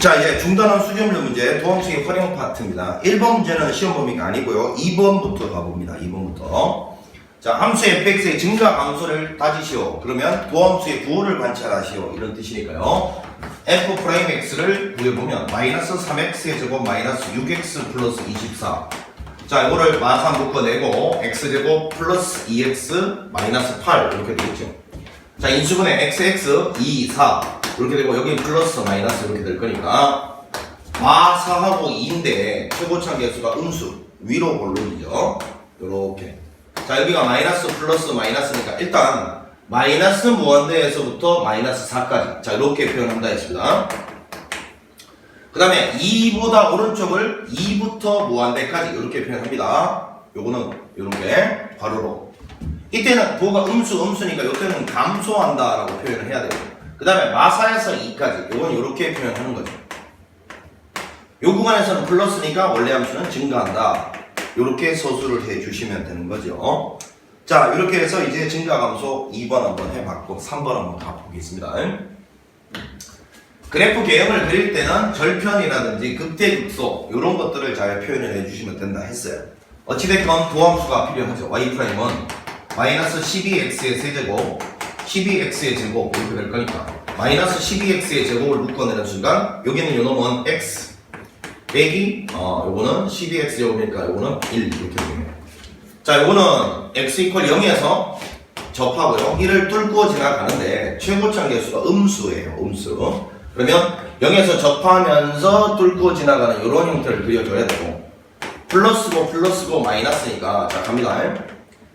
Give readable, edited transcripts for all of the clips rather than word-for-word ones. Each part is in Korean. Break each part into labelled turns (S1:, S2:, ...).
S1: 자, 이제 중단원 수렴률 문제 도함수의 활용 파트입니다. 1번 문제는 시험 범위가 아니고요. 2번부터 가봅니다. 2번부터. 자, 함수의 fx의 증가 감소를 따지시오. 그러면 도함수의 부호를 관찰하시오. 이런 뜻이니까요. f'x를 구해보면 마이너스 3x의 제곱 마이너스 6x 플러스 24. 자, 이거를 마사 묶어내고 x제곱 플러스 2x 마이너스 8 이렇게 되겠죠. 자, 인수분해 xx 2, 4 이렇게 되고 여기 플러스 마이너스 이렇게 될 거니까 마사하고 2인데 최고차 개수가 음수 위로 볼록이죠. 요렇게. 자, 여기가 마이너스 플러스 마이너스니까 일단 마이너스 무한대에서부터 마이너스 4까지 자 이렇게 표현한다 했습니다. 그 다음에 2보다 오른쪽을 2부터 무한대까지 이렇게 표현합니다. 요거는 이렇게 괄호로. 이때는 부호가 음수니까 이때는 감소한다 라고 표현을 해야 되고, 그 다음에 마사에서 2까지 요건 이렇게 표현하는 거죠. 요 구간에서는 플러스니까 원래 함수는 증가한다. 요렇게 서술을 해 주시면 되는 거죠. 자, 이렇게 해서 이제 증가 감소 2번 한번 해봤고 3번 한번 가보겠습니다. 그래프 개형을 그릴 때는 절편이라든지 극대극소 이런 것들을 잘 표현을 해주시면 된다 했어요. 어찌됐건 도함수가 필요하죠. y'은 마이너스 12x의 세제곱 12x의 제곱 이렇게 될 거니까 마이너스 12x의 제곱을 묶어내는 순간 여기는 요놈은 x 빼기 요거는 12x 제곱이니까 요거는 1 이렇게 되네요. 자, 요거는 x 이퀄 0에서 접하고요 1을 뚫고 지나가는데 최고차 개수가 음수예요. 음수. 그러면 0에서 접하면서 뚫고 지나가는 이런 형태를 그려줘야 되고, 플러스고 마이너스니까 자 갑니다.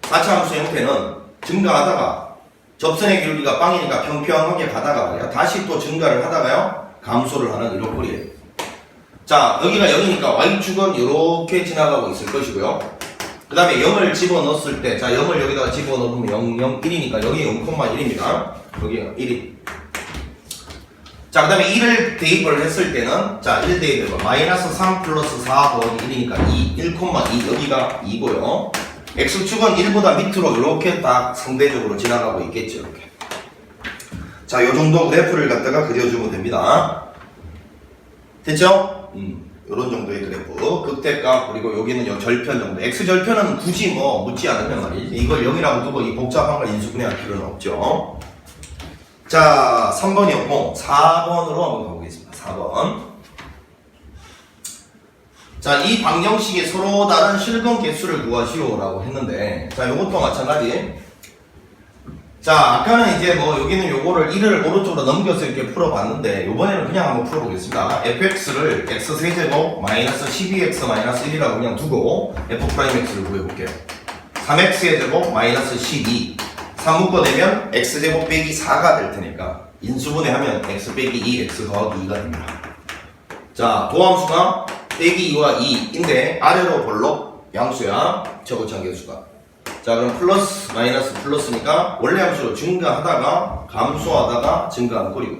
S1: 4차 함수 형태는 증가하다가 접선의 기울기가 빵이니까 평평하게 가다가 말이야 다시 또 증가를 하다가요 감소를 하는 이런 꼴이에요. 자, 여기가 0이니까 y축은 이렇게 지나가고 있을 것이고요. 그 다음에 0을 집어넣었을 때, 자 0을 여기다가 집어넣으면 0, 0, 1이니까 여기 0,1입니다. 여기가 1이. 자, 그 다음에 1을 대입을 했을 때는, 자, 1 대입해봐. 마이너스 3 플러스 4 더하기 1이니까 2, 1,2. 여기가 2고요. x축은 1보다 밑으로 이렇게 딱 상대적으로 지나가고 있겠죠. 이렇게. 자, 요 정도 그래프를 갖다가 그려주면 됩니다. 됐죠? 요런 정도의 그래프. 극대값, 그리고 여기는 요 절편 정도. x절편은 굳이 뭐 묻지 않으면 말이지. 이걸 0이라고 두고 이 복잡한 걸 인수분해할 필요는 없죠. 자, 3번이었고 4번으로 한번 가보겠습니다. 4번. 자, 이 방정식의 서로 다른 실근 개수를 구하시오 라고 했는데, 자, 요것도 마찬가지. 자, 아까는 이제 뭐 여기는 요거를 1을 오른쪽으로 넘겨서 이렇게 풀어봤는데 요번에는 그냥 한번 풀어보겠습니다. fx를 x세제곱 마이너스 12x 마이너스 1이라고 그냥 두고 f'x를 구해볼게요. 3x의 제곱 마이너스 12 3 묶어내면 x제곱 빼기 4가 될 테니까 인수분해하면 x 빼기 2 x 더하기 2가 됩니다. 자, 도함수가 빼기 2와 2인데 아래로 볼록 양수야 최고차 개수가. 자, 그럼 플러스 마이너스 플러스니까 원래 함수로 증가하다가 감소하다가 증가하는 꼴이고,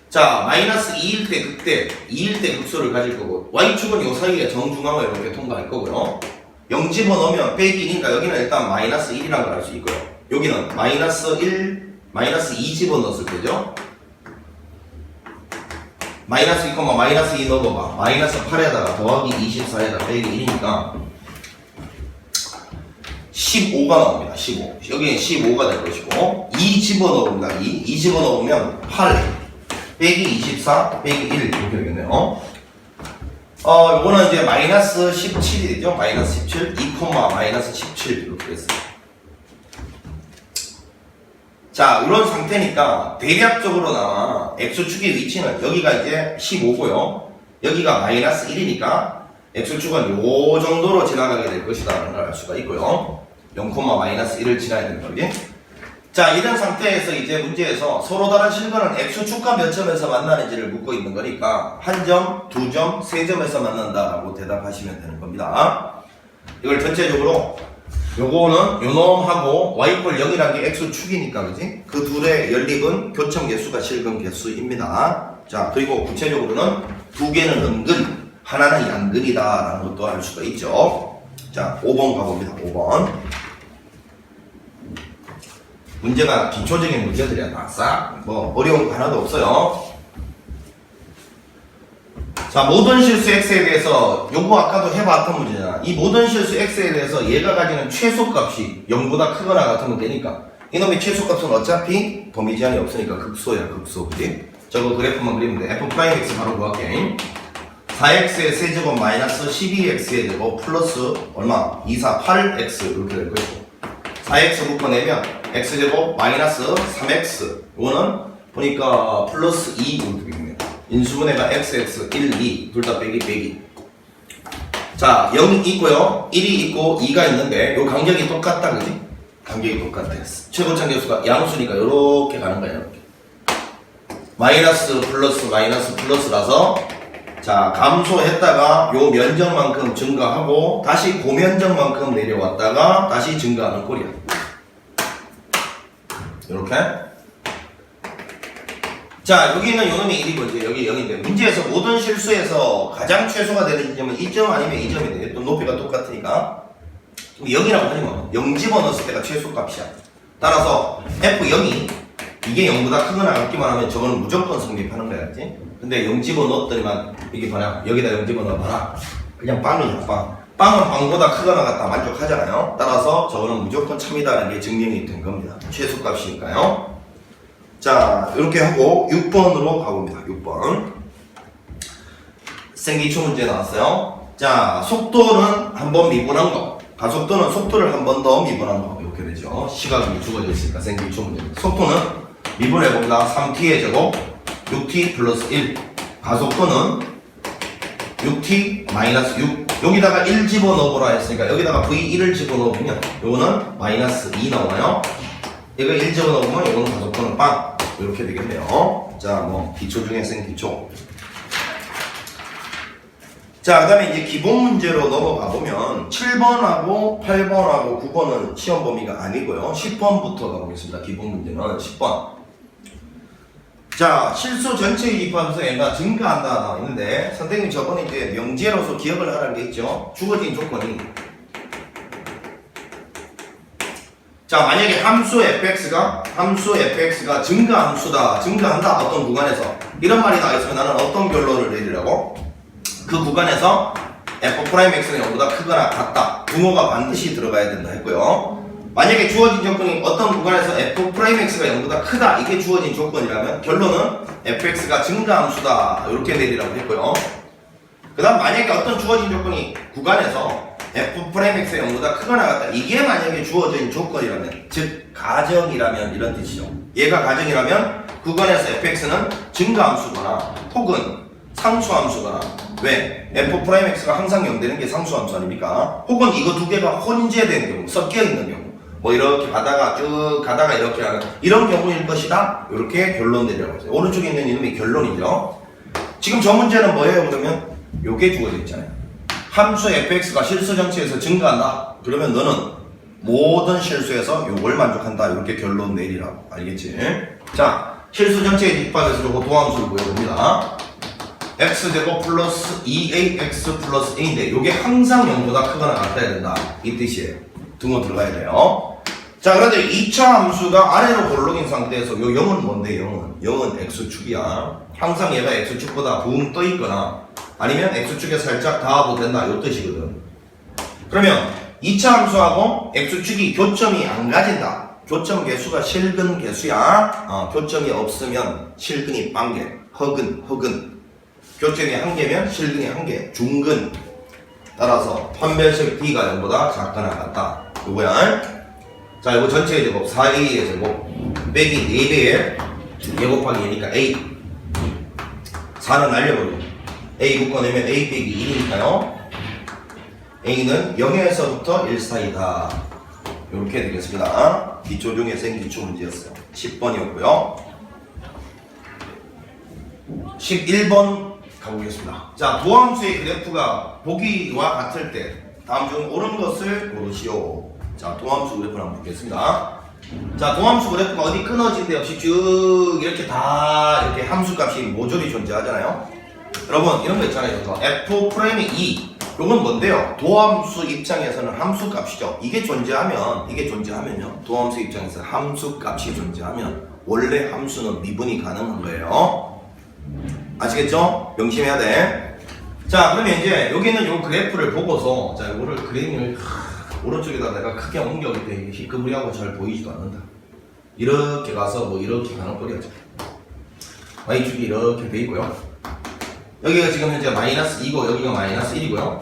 S1: 자 마이너스 2일 때 극대 2일 때 극소를 가질 거고 y축은 요 사이에 정중앙을 이렇게 통과할 거고요. 0 집어넣으면 빼기 1이니까 여기는 일단 마이너스 1이라는 걸 알 수 있고요. 여기는 마이너스 1 마이너스 2 집어넣었을 때죠. 마이너스 2, 마이너스 2 넣어봐. 마이너스 8에다가 더하기 24에다가 빼기 1이니까 15가 나옵니다. 15. 여기는 15가 될 것이고 2 집어넣습니다. 2 집어넣으면 8 빼기 24 빼기 1 이렇게 되겠네요. 요거는 이제 마이너스 17이 되죠. 마이너스 17 2, 마이너스 17 이렇게 됐어요. 자, 이런 상태니까 대략적으로나마 x축의 위치는 여기가 이제 15고요. 여기가 마이너스 1이니까 x축은 요 정도로 지나가게 될 것이다 라는 걸 알 수가 있고요. 0, 마이너스 1을 지나야 되는 거지. 자, 이런 상태에서 이제 문제에서 서로 다른 실근은 x축과 몇 점에서 만나는지를 묻고 있는 거니까 한 점, 두 점, 세 점에서 만난다라고 대답하시면 되는 겁니다. 이걸 전체적으로 요거는 요놈하고 y꼴 0이라는 게 x축이니까 그지? 그 둘의 연립은 교점 개수가 실근 개수입니다. 자, 그리고 구체적으로는 두 개는 은근, 하나는 양근이다 라는 것도 알 수가 있죠. 자, 5번 가봅니다. 5번. 문제가 기초적인 문제들이야. 싹 뭐 어려운 거 하나도 없어요. 자, 모든 실수 x에 대해서 요거 아까도 해봤던 문제잖아. 이 모든 실수 x에 대해서 얘가 가지는 최소값이 0보다 크거나 같으면 되니까 이놈의 최소값은 어차피 범위 제한이 없으니까 극소야, 극소. 그지? 저거 그래프만 그리면 돼. f'x 바로 구할게. 4x의 세제곱 마이너스 12x의 제곱 플러스 얼마? 2, 4, 8x 이렇게 될 것이고 4x 묶어내면 x제곱 마이너스 3x 이거는 보니까 플러스 2 이렇게 됩니다. 인수분해가 xx 1, 2 둘 다 빼기 자 0이 있고요 1이 있고 2가 있는데 요 간격이 똑같다 그지? 간격이 똑같아. 최고차 계수가 양수니까 요렇게 가는 거야 이렇게. 마이너스 플러스라서 자 감소했다가 요 면적만큼 증가하고 다시 고면적만큼 내려왔다가 다시 증가하는 꼴이야. 이렇게. 자 여기는 요놈이 1이고 여기 0인데 문제에서 모든 실수에서 가장 최소가 되는 지점은 2점 아니면 2점이 돼. 또 높이가 똑같으니까 0이라고 하지만 0 집어넣었을 때가 최소값이야. 따라서 F0이 이게 0보다 크거나 같기만 하면 저거는 무조건 성립하는 거야. 알지? 근데 0 집어넣었더니만 이게 뭐냐 여기다 0 집어넣어봐라 그냥 빵이야 빵. 빵은 빵보다 크거나 같다 만족하잖아요. 따라서 저거는 무조건 참이다라는 게 증명이 된 겁니다. 최소값이니까요. 자 이렇게 하고 6번으로 가봅니다. 6번 생기초 문제 나왔어요. 자 속도는 한번 미분한 거 가속도는 속도를 한 번 더 미분한 거 이렇게 되죠. 시각이 주어져 있으니까 생기초 문제. 속도는 미분해봅니다. 3t의 제곱 6t 플러스 1 가속도는 6t 마이너스 6 여기다가 1 집어넣어보라 했으니까 여기다가 v1을 집어넣으면 요거는 마이너스 2 나와요. 이거 1 집어넣으면 요거는 가속도는 빵 이렇게 되겠네요. 자 뭐 기초 중에 생기초. 자 그 다음에 이제 기본 문제로 넘어가 보면 7번하고 8번하고 9번은 시험 범위가 아니고요 10번부터 가보겠습니다. 기본 문제는 10번. 자 실수 전체 유입하면서 얘가 증가한다 나와 있는데 선생님 저번에 이제 명제로서 기억을 하라는 게 있죠. 주어진 조건이 자 만약에 함수 fx가 증가한다 어떤 구간에서 이런 말이 나와있으면 나는 어떤 결론을 내리라고? 그 구간에서 f'x는 0보다 크거나 같다. 분모가 반드시 들어가야 된다 했고요. 만약에 주어진 조건이 어떤 구간에서 f'x가 0보다 크다. 이게 주어진 조건이라면 결론은 fx가 증가함수다. 이렇게 내리라고 했고요. 그 다음 만약에 어떤 주어진 조건이 구간에서 f'x가 0보다 크거나 같다. 이게 만약에 주어진 조건이라면 즉 가정이라면 이런 뜻이죠. 얘가 가정이라면 구간에서 fx는 증가함수거나 혹은 상수함수거나 왜? f'x가 항상 0 되는 게 상수함수 아닙니까? 혹은 이거 두 개가 혼재된 경우, 섞여 있는 경우 뭐 이렇게 가다가 쭉 가다가 이렇게 하는 이런 경우일 것이다. 이렇게 결론 내리라고 했어요. 오른쪽에 있는 이름이 결론이죠. 지금 저 문제는 뭐예요? 그러면 요게 주어져 있잖아요. 함수 fx가 실수 전체에서 증가한다. 그러면 너는 모든 실수에서 요걸 만족한다. 이렇게 결론 내리라고. 알겠지? 자, 실수 전체에 뒷받쳐서 요거 도함수를 보여봅니다. x제곱 플러스 2ax 플러스 a인데 요게 항상 0보다 크거나 같아야 된다. 이 뜻이에요. 등호 들어가야 돼요. 자 그런데 2차 함수가 아래로 볼록인 상태에서 요 0은 뭔데 0은 x축이야. 항상 얘가 x축보다 붕 떠있거나 아니면 x축에 살짝 닿아도 된다. 요 뜻이거든. 그러면 2차 함수하고 x축이 교점이 안 가진다. 교점 개수가 실근 개수야. 교점이 없으면 실근이 빵개 허근 교점이 1개면 실근이 1개 중근. 따라서 판별식 D가 0보다 작거나 같다. 요거야. 자, 이거 전체의 제곱 4A의 제곱 빼기 4배의 제곱하기 A니까 A 4는 날려버려. A 묶어내면 A 빼기 1이니까요 A는 0에서부터 1 사이다. 요렇게 되겠습니다. 기초 중에 생기초 문제였어요. 10번이었고요 11번 가보겠습니다. 자, 도함수의 그래프가 보기와 같을 때 다음 중 옳은 것을 고르시오. 자, 도함수 그래프를 한번 보겠습니다. 자, 도함수 그래프가 어디 끊어진 데 없이 쭉 이렇게 다 이렇게 함수값이 모조리 존재하잖아요. 여러분 이런 거 있잖아요. 이거 F'이 2 요건 뭔데요? 도함수 입장에서는 함수값이죠. 이게 존재하면요 도함수 입장에서 함수값이 존재하면 원래 함수는 미분이 가능한 거예요. 아시겠죠? 명심해야 돼. 자, 그러면 이제 여기는 요 그래프를 보고서 자, 요거를 그림을 오른쪽에다 내가 크게 옮겨올 때 이게 희끄무리하고 잘 보이지도 않는다. 이렇게 가서 뭐 이렇게 가는 꼴이야죠. y축이 이렇게 돼 있고요. 여기가 지금 현재 마이너스 2고 여기가 마이너스 1이고요.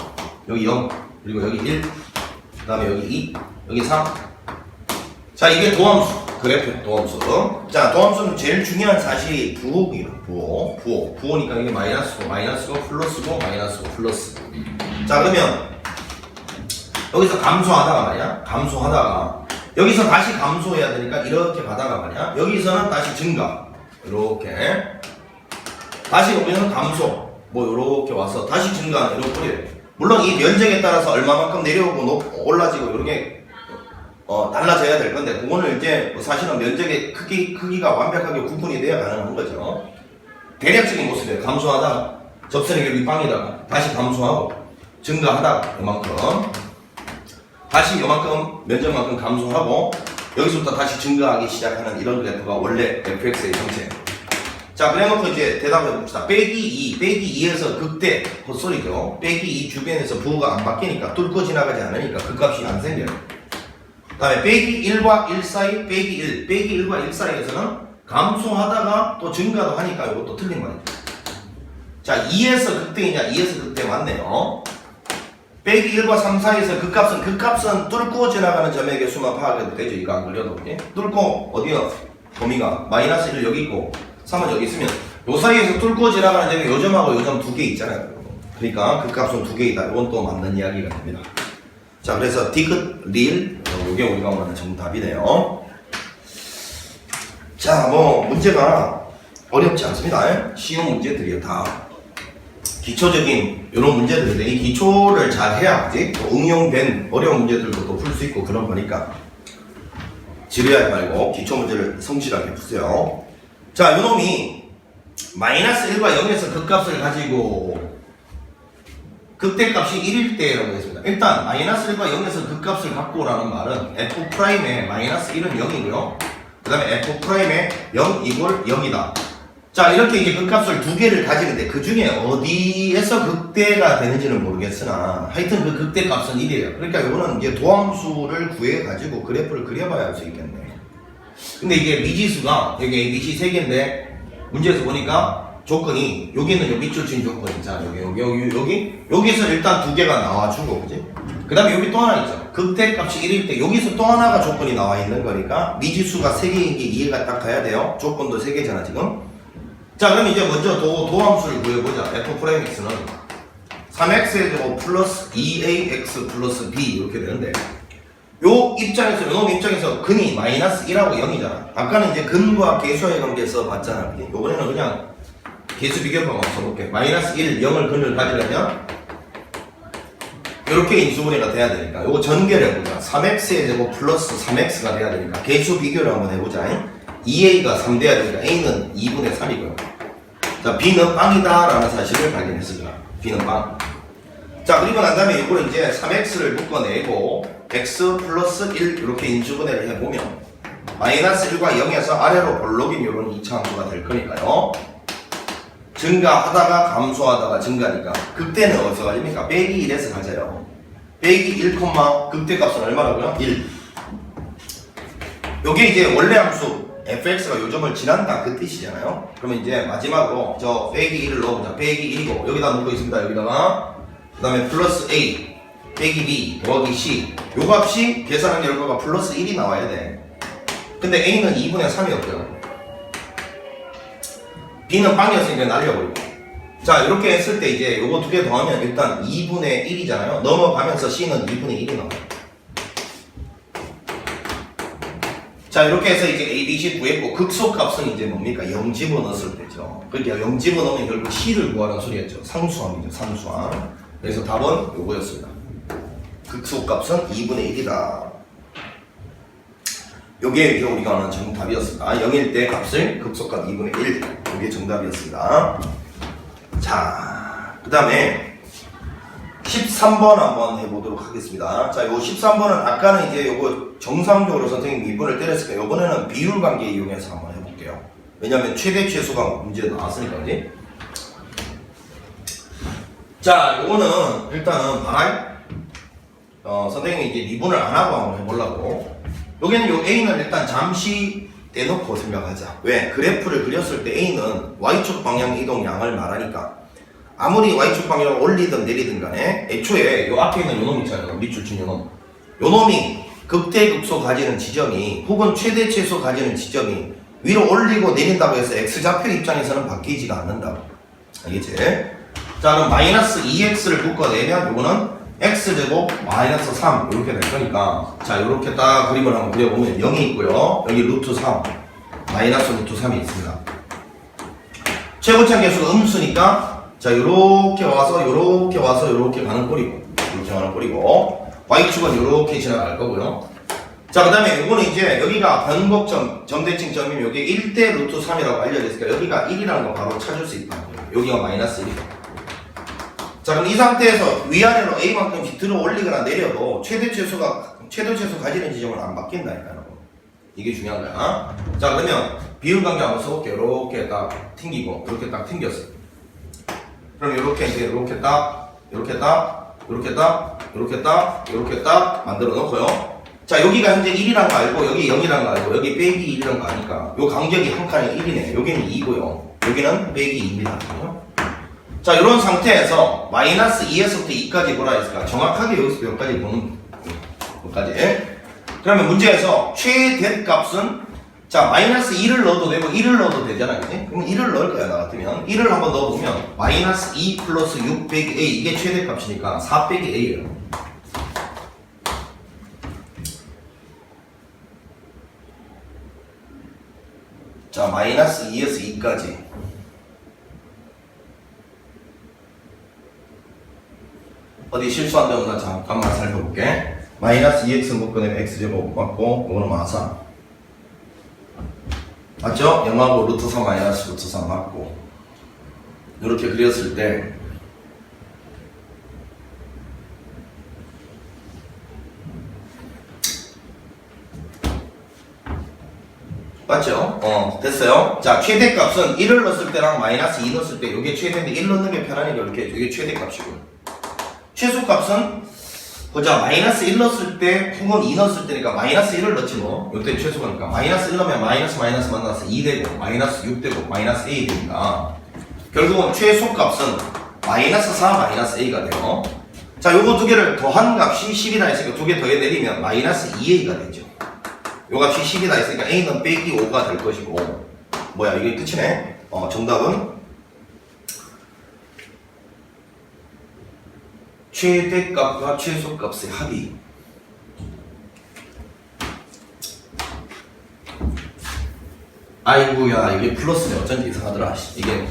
S1: 여기 0 그리고 여기 1 그 다음에 여기 2 여기 3. 자, 이게 도함수 그래프 도함수. 자, 도함수는 제일 중요한 사실이 부호이에요. 부호니까 이게 마이너스고 플러스고 마이너스고 플러스. 자, 그러면 여기서 감소하다가 말이야 감소하다가 여기서 다시 감소해야 되니까 이렇게 가다가 말이야 여기서는 다시 증가 이렇게 다시 여기는 감소 뭐 이렇게 와서 다시 증가 이렇게. 물론 이 면적에 따라서 얼마만큼 내려오고 올라지고 이렇게 달라져야 될 건데 그거는 이제 뭐 사실은 면적의 크기가 완벽하게 구분이 돼야 가능한 거죠. 대략적인 모습이에요. 감소하다가 접선의 결이 빵이다가 다시 감소하고 증가하다가 이만큼 다시 이만큼 면적만큼 감소하고 여기서부터 다시 증가하기 시작하는 이런 그래프가 원래 fx의 형태예요. 자, 그래놓고 이제 대답해 봅시다. 빼기 2에서 극대 헛소리죠. 빼기 2 주변에서 부호가 안 바뀌니까 뚫고 지나가지 않으니까 그 값이 안 생겨요. 그 다음에 빼기 1과 1 사이 빼기 1과 1 사이에서는 감소하다가 또 증가도 하니까 이것도 틀린 말이죠. 자, 2에서 극대이냐 2에서 극대 맞네요. 빼기 1과 3 사이에서 그 값은 뚫고 지나가는 점의 개수만 파악해도 되죠. 이거 안 걸려도. 뚫고 어디요? 범위가 마이너스 1 여기 있고 3은 여기 있으면 요 사이에서 뚫고 지나가는 점이 요 점하고 요 점 두 개 있잖아요. 그러니까 그 값은 두 개이다. 이건 또 맞는 이야기가 됩니다. 자, 그래서 디귿, 리을 요게 우리가 원하는 정답이네요. 자, 뭐 문제가 어렵지 않습니다. 쉬운 문제들이에요. 다 기초적인 이런 문제들인데 이 기초를 잘 해야지 또 응용된 어려운 문제들도 또 풀 수 있고 그런 거니까 지루하지 말고 기초 문제를 성실하게 푸세요. 자, 요놈이 마이너스 1과 0에서 극값을 가지고 극대값이 1일 때라고 했습니다. 일단 마이너스 1과 0에서 극값을 갖고 오라는 말은 f'의 마이너스 1은 0이고요. 그 다음에 f'의 0 이골 0이다. 자, 이렇게 이제 극값을 두 개를 가지는데 그 중에 어디에서 극대가 되는지는 모르겠으나 하여튼 그 극대값은 1이에요. 그러니까 이거는 이제 도함수를 구해가지고 그래프를 그려봐야 할 수 있겠네. 근데 이게 미지수가 여기 ABC 3개인데 문제에서 보니까 조건이 여기는 요 밑줄 친 조건이 자 여기서 일단 두 개가 나와주고 그지? 그 다음에 여기 또 하나 있죠. 극대값이 1일 때 여기서 또 하나가 조건이 나와 있는 거니까 미지수가 3개인 게 이해가 딱 가야 돼요. 조건도 3개잖아 지금. 자, 그럼 이제 먼저 도함수를 구해보자. f'x는 3x제곱 플러스 2ax 플러스 b 이렇게 되는데 요 입장에서 요놈 입장에서 근이 마이너스 1하고 0이잖아. 아까는 이제 근과 계수의 관계에서 봤잖아. 요번에는 그냥 계수 비교법만 써볼게. 마이너스 1, 0을 근을 가지려면 이렇게 인수분해가 돼야 되니까 요거 전개를 해보자. 3x의 제곱 플러스 3x가 돼야 되니까 계수 비교를 한번 해보자. 2a가 3 돼야 되니까 a는 2분의 3이고요. 자, b는 빵이다 라는 사실을 발견했습니다. b는 빵. 자, 그리고 난 다음에 이거를 이제 3x를 묶어내고 x 플러스 1 이렇게 인수분해를 해보면 마이너스 1과 0에서 아래로 볼록인 이런 2차 함수가 될 거니까요. 증가하다가 감소하다가 증가니까 극대는 어디서 가집니까? 빼기 1에서 가져요. 빼기 1, 극대값은 얼마라고요? 1. 요게 이제 원래 함수 fx가 요점을 지난다 그 뜻이잖아요. 그러면 이제 마지막으로 저 빼기 1을 넣어보자. 빼기 1이고 여기다 넣고 있습니다. 여기다가 그 다음에 플러스 a 빼기 b 더하기 c 요 값이 계산한 결과가 플러스 1이 나와야 돼. 근데 a는 2분의 3이었고요. b는 빵이었으니까 날려버리고. 자, 이렇게 했을 때 이제 요거 두 개 더하면 일단 2분의 1이잖아요. 넘어가면서 c는 2분의 1이 나와요. 자, 이렇게 해서 이제 A, B, C 구했고 극소값은 이제 뭡니까? 0 집어넣었을 때죠. 그러니까 0 집어넣으면 결국 C를 구하는 소리였죠. 상수함이죠. 상수함. 그래서 답은 요거였습니다. 극소값은 2분의 1이다. 요게 이제 우리가 하는 정답이었습니다. 0일 때 값을 극소값 2분의 1. 요게 정답이었습니다. 자, 그 다음에 13번 한번 해보도록 하겠습니다. 자, 요 13번은 아까는 이제 요거 정상적으로 선생님이 2분을 때렸으니까 요번에는 비율 관계 이용해서 한번 해볼게요. 왜냐면 최대 최소가 문제 나왔으니까, 그지? 자, 요거는 일단은 봐라. 선생님이 이제 미분을 안 하고 한번 해보려고. 여기는 요 A는 일단 잠시 떼놓고 생각하자. 왜? 그래프를 그렸을 때 A는 Y축 방향 이동량을 말하니까 아무리 Y축 방향을 올리든 내리든 간에 애초에 요 앞에 있는 요 놈 있잖아요. 밑줄 친 요 놈. 요 놈이 극대극소 가지는 지점이 혹은 최대 최소 가지는 지점이 위로 올리고 내린다고 해서 X좌표 입장에서는 바뀌지가 않는다고. 알겠지? 자, 그럼 마이너스 2x를 묶어내면 요거는 x제곱 마이너스 3 이렇게 될 거니까 자, 이렇게 딱 그림을 한번 그려보면 0이 있고요. 여기 루트 3 마이너스 루트 3이 있습니다. 최고점 계수가 음수니까 자, 요렇게 와서 요렇게 와서 요렇게 가는 꼴이고 이렇게 가는 꼴이고 y축은 요렇게 지나갈 거고요. 자, 그 다음에 요거는 이제 여기가 변곡점 점대칭 점이면 여기 1대 루트 3이라고 알려졌으니까 여기가 1이라는 거 바로 찾을 수 있다. 여기가 마이너스 1이다. 자, 그럼 이 상태에서 위아래로 A만큼씩 들어 올리거나 내려도 최대 최소 가지는 지점을 안 바뀐다니까요. 이게 중요한 거야. 자, 그러면 비율 관계 한번 써볼게요. 이렇게 딱 튕기고, 이렇게 딱 튕겼어. 그럼 이렇게 이제 이렇게 딱, 이렇게 딱, 이렇게 딱, 이렇게 딱, 이렇게 딱 만들어 놓고요. 자, 여기가 현재 1이란 거 알고, 여기 0이란 거 알고, 여기 빼기 1이란 거 아니까, 요 간격이 한 칸이 1이네. 여기는 2고요. 여기는 빼기 2입니다. 자, 이런 상태에서 마이너스 2에서부터 2까지 뭐라 했을까? 정확하게 여기서 여기까지 보는 것까지. 그러면 문제에서 최대값은 자, 마이너스 2를 넣어도 되고 1을 넣어도 되잖아요. 그치? 그럼 1을 넣을 거야, 나 같으면. 1을 한번 넣어보면 마이너스 2 플러스 6 빼기 A 이게 최대값이니까 4 빼기 A예요. 자, 마이너스 2에서 2까지 어디 실수한 데 없나 잠깐만 살펴볼게. 마이너스 2x 묶어내면 x제곱 맞고 이거는 마사 맞죠? 0하고 루트 3 마이너스 루트 3 맞고 이렇게 그렸을 때 맞죠? 됐어요. 자, 최대값은 1을 넣었을 때랑 마이너스 2 넣었을 때 이게 최대인데 1 넣는 게 편하니까 이렇게 이게 최대값이고 최소값은 보자 마이너스 1 넣었을 때 혹은 2 넣었을 때니까 마이너스 1을 넣지 뭐 이때 최소가니까 마이너스 1 넣으면 마이너스 만나서 2 되고 마이너스 6 되고 마이너스 A 되니까 결국은 최소값은 마이너스 4 마이너스 A가 돼요. 자, 요거 두 개를 더한 값이 10이다 했으니까 두 개 더해 내리면 마이너스 2A가 되죠. 요 값이 10이다 했으니까 A는 빼기 5가 될 것이고 뭐야 이게 끝이네. 정답은 최대값과 최소값의 합이 아이고야 이게 플러스네. 어쩐지 이상하더라. 이게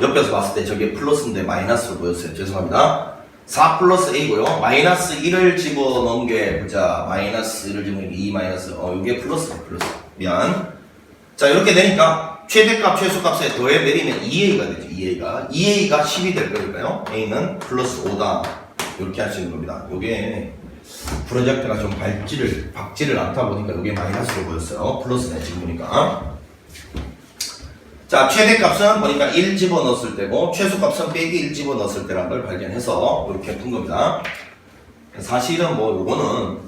S1: 옆에서 봤을 때 저게 플러스인데 마이너스로 보였어요. 죄송합니다. 4 플러스 A고요. 마이너스 1을 집어넣은 게 보자 마이너스 1을 집어넣은 게 2 마이너스 이게 플러스네. 플러스 미안. 자, 이렇게 되니까 최대값 최소값에 더해 내리면 2A가 되죠. 2A가 10이 될 거니까요. A는 플러스 5다. 이렇게 할 수 있는 겁니다. 요게 프로젝트가 좀 박지를 않다 보니까 요게 마이너스로 보였어요. 플러스네 지금 보니까. 자, 최대값은 보니까 1 집어넣었을 때고 최소값은 빼기 1 집어넣었을 때라는 걸 발견해서 이렇게 푼 겁니다. 사실은 뭐 요거는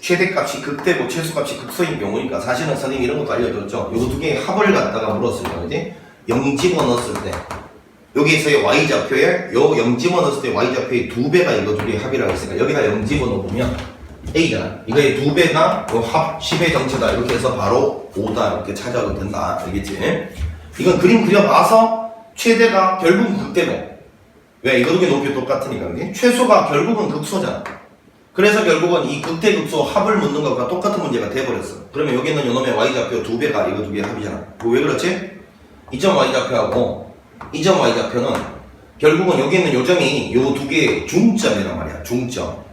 S1: 최대값이 극대고 최소값이 극소인 경우니까 사실은 선생님이 이런 것도 알려줬죠. 요거 두 개의 합을 갖다가 물었을 때 그지? 0 집어넣었을 때 여기에서의 y좌표에 요 0 집어넣었을 때 y좌표의 2배가 이거 두 개의 합이라고 했으니까 여기다 0 집어넣으면 a잖아. 이거의 2배가 요 합 10의 정체다. 이렇게 해서 바로 5다 이렇게 찾아도 된다. 알겠지? 이건 그림 그려봐서 최대가 결국은 극대고 왜? 이거 두 개 높이 똑같으니까 그지? 최소가 결국은 극소잖아. 그래서 결국은 이 극대극소 합을 묻는 것과 똑같은 문제가 돼버렸어. 그러면 여기 있는 요놈의 y좌표 2배가 이거 두 개의 합이잖아. 그거 왜 그렇지? 이 점 y좌표하고 이 점 y좌표는 결국은 여기 있는 요점이 요 두 개의 중점이란 말이야. 중점.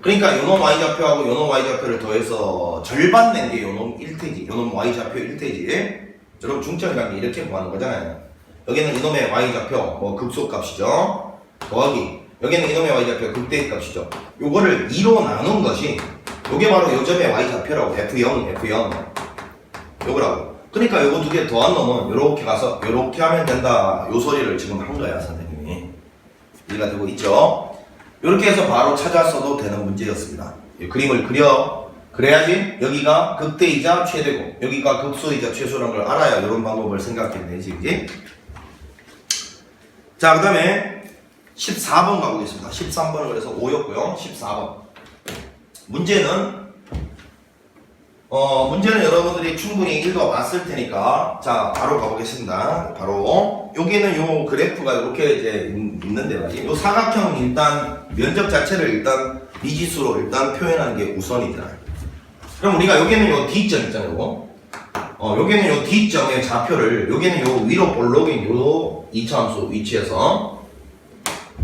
S1: 그러니까 요놈 y좌표하고 요놈 y좌표를 더해서 절반 낸 게 요놈 1태지. 요놈 y좌표 1태지. 여러분 중점이라는 게 이렇게 구하는 거잖아요. 여기는 이놈의 y좌표 뭐 극소값이죠. 더하기 여기는 이놈의 y좌표 극대값이죠. 요거를 2로 나눈 것이 요게 바로 요점의 y좌표라고 F0 요거라고. 그러니까 요거 두 개 더한 놈은 요렇게 가서 요렇게 하면 된다. 요 소리를 지금 한 거야 선생님이. 이해가 되고 있죠? 이렇게 해서 바로 찾았어도 되는 문제였습니다. 이 그림을 그래야지 여기가 극대이자 최대고 여기가 극소이자 최소라는 걸 알아야 이런 방법을 생각해내지, 그지? 자, 그 다음에 14번 가보겠습니다. 13번은 그래서 5였고요. 14번. 문제는 여러분들이 충분히 읽어봤을 테니까, 자, 바로 가보겠습니다. 바로, 여기는 요 그래프가 이렇게 이제 있는데, 말이지. 요 사각형 일단, 면적 자체를 일단 미지수로 일단 표현하는 게 우선이잖아요. 그럼 우리가 여기는 요 D점 있잖아요, 요거. 여기는 요 D점의 좌표를, 여기는 요 위로 볼록인 요 이차함수 위치에서,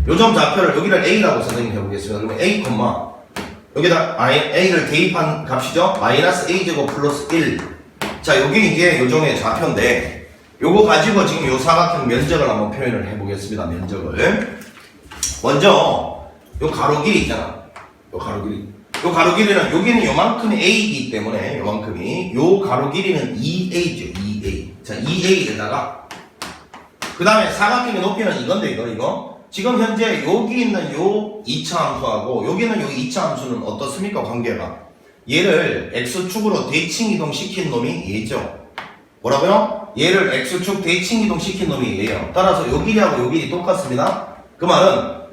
S1: 요 점 좌표를 여기를 A라고 선생님 해보겠습니다. 그러면 A, 여기다 A를 대입한 값이죠? 마이너스 A제곱 플러스 1. 자, 요게 이제 요점의 좌표인데, 요거 가지고 지금 요 사각형 면적을 한번 표현을 해보겠습니다. 면적을. 먼저, 요 가로 길이 있잖아. 요 가로 길이. 요 가로 길이는, 여기는 요만큼이 A이기 때문에, 요만큼이. 요 가로 길이는 2A죠, 2A. 자, 2A에다가, 그 다음에 사각형의 높이는 이건데, 이거. 지금 현재 여기 있는 요 2차 함수하고 여기 있는 요 2차 함수는 어떻습니까? 관계가 얘를 x축으로 대칭 이동 시킨 놈이 얘죠. 뭐라고요? 얘를 x축 대칭 이동 시킨 놈이 얘예요. 따라서 요 길이하고 요 길이 똑같습니다. 그 말은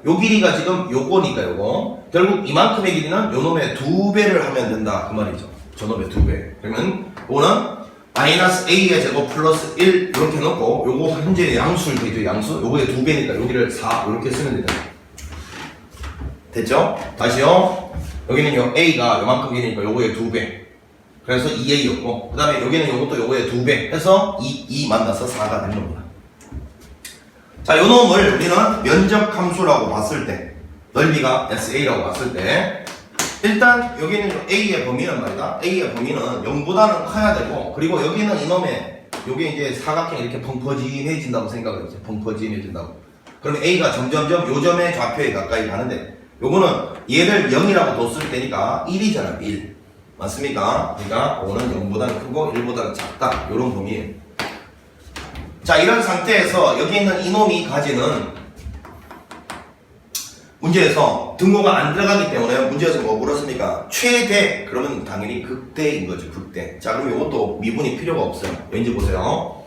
S1: 요 길이가 지금 요거니까 요거 결국 이만큼의 길이는 요 놈의 2배를 하면 된다 그 말이죠. 저 놈의 2배. 그러면 요거는 마이너스 A의 제곱 플러스 1 이렇게 해놓고 요거 현재 양수를 되죠. 양수 요거의 2배니까 여기를 4 이렇게 쓰면 되잖아요. 됐죠? 다시요. 여기는 요 A가 요만큼 길이니까 요거의 2배 그래서 2A였고 그 다음에 여기는 요것도 요거의 2배 해서 2 만나서 4가 된 겁니다. 자, 요 놈을 우리는 면적 함수라고 봤을 때 넓이가 SA라고 봤을 때 일단 여기는 A의 범위는 말이다. A의 범위는 0보다는 커야 되고 그리고 여기는 이놈의 요게 이제 사각형이 이렇게 펑퍼짐해진다고 생각을 했어요. 펑퍼짐해진다고. 그러면 A가 점점점 요 점의 좌표에 가까이 가는데 요거는 얘를 0이라고 뒀을 때니까 1이잖아. 1 맞습니까? 그러니까 요거는 0보다는 크고 1보다는 작다. 요런 범위예요. 자, 이런 상태에서 여기 있는 이놈이 가지는 문제에서 등호가 안 들어가기 때문에 문제에서 뭐 물었습니까? 최대 그러면 당연히 극대인 거죠. 극대. 자, 그럼 이것도 미분이 필요가 없어요. 왠지 보세요.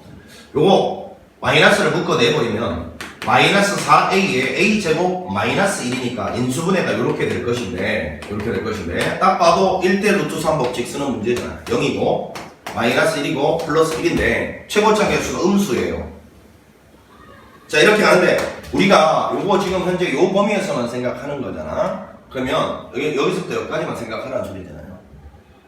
S1: 요거 마이너스를 묶어 내버리면 마이너스 4a에 a제곱 마이너스 1이니까 인수분해가 이렇게 될 것인데 딱 봐도 1대 루트 3 법칙 쓰는 문제잖아요. 0이고 마이너스 1이고 플러스 1인데 최고차 개수가 음수예요. 자, 이렇게 하는데 우리가 요거 지금 현재 요 범위에서만 생각하는 거잖아. 그러면 여기서부터 여기까지만 생각하라는 소리잖아요.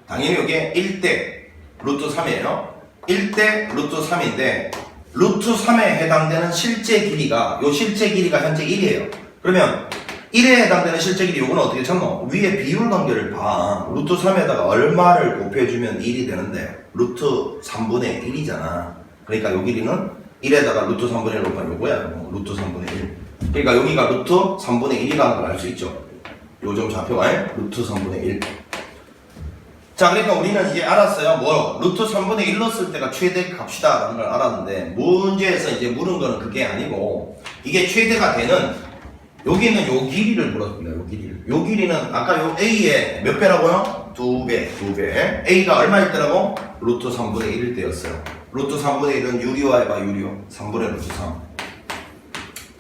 S1: 당연히 이게 1대 루트 3이에요. 1대 루트 3인데 루트 3에 해당되는 실제 길이가 요 실제 길이가 현재 1이에요. 그러면 1에 해당되는 실제 길이 요거는 어떻게 찾노? 위에 비율 관계를 봐. 루트 3에다가 얼마를 곱해주면 1이 되는데 루트 3분의 1이잖아. 그러니까 요 길이는 1에다가 루트 3분의 1 곱하면 요거야. 루트 3분의 1. 그러니까 여기가 루트 3분의 1이라는 걸 알 수 있죠. 요점 좌표가 루트 3분의 1. 자, 그러니까 우리는 이제 알았어요. 뭐 루트 3분의 1 넣었을 때가 최대 값이다 라는 걸 알았는데 문제에서 이제 물은 거는 그게 아니고 이게 최대가 되는 여기 있는 요 길이를 물었습니다. 요 길이를. 요 길이는 아까 요 A의 몇 배라고요? 2배. A가 얼마일 때라고? 루트 3분의 1일 때였어요. 루트 3분의 1은 유리화 해봐. 유리화 3분의 루트 3.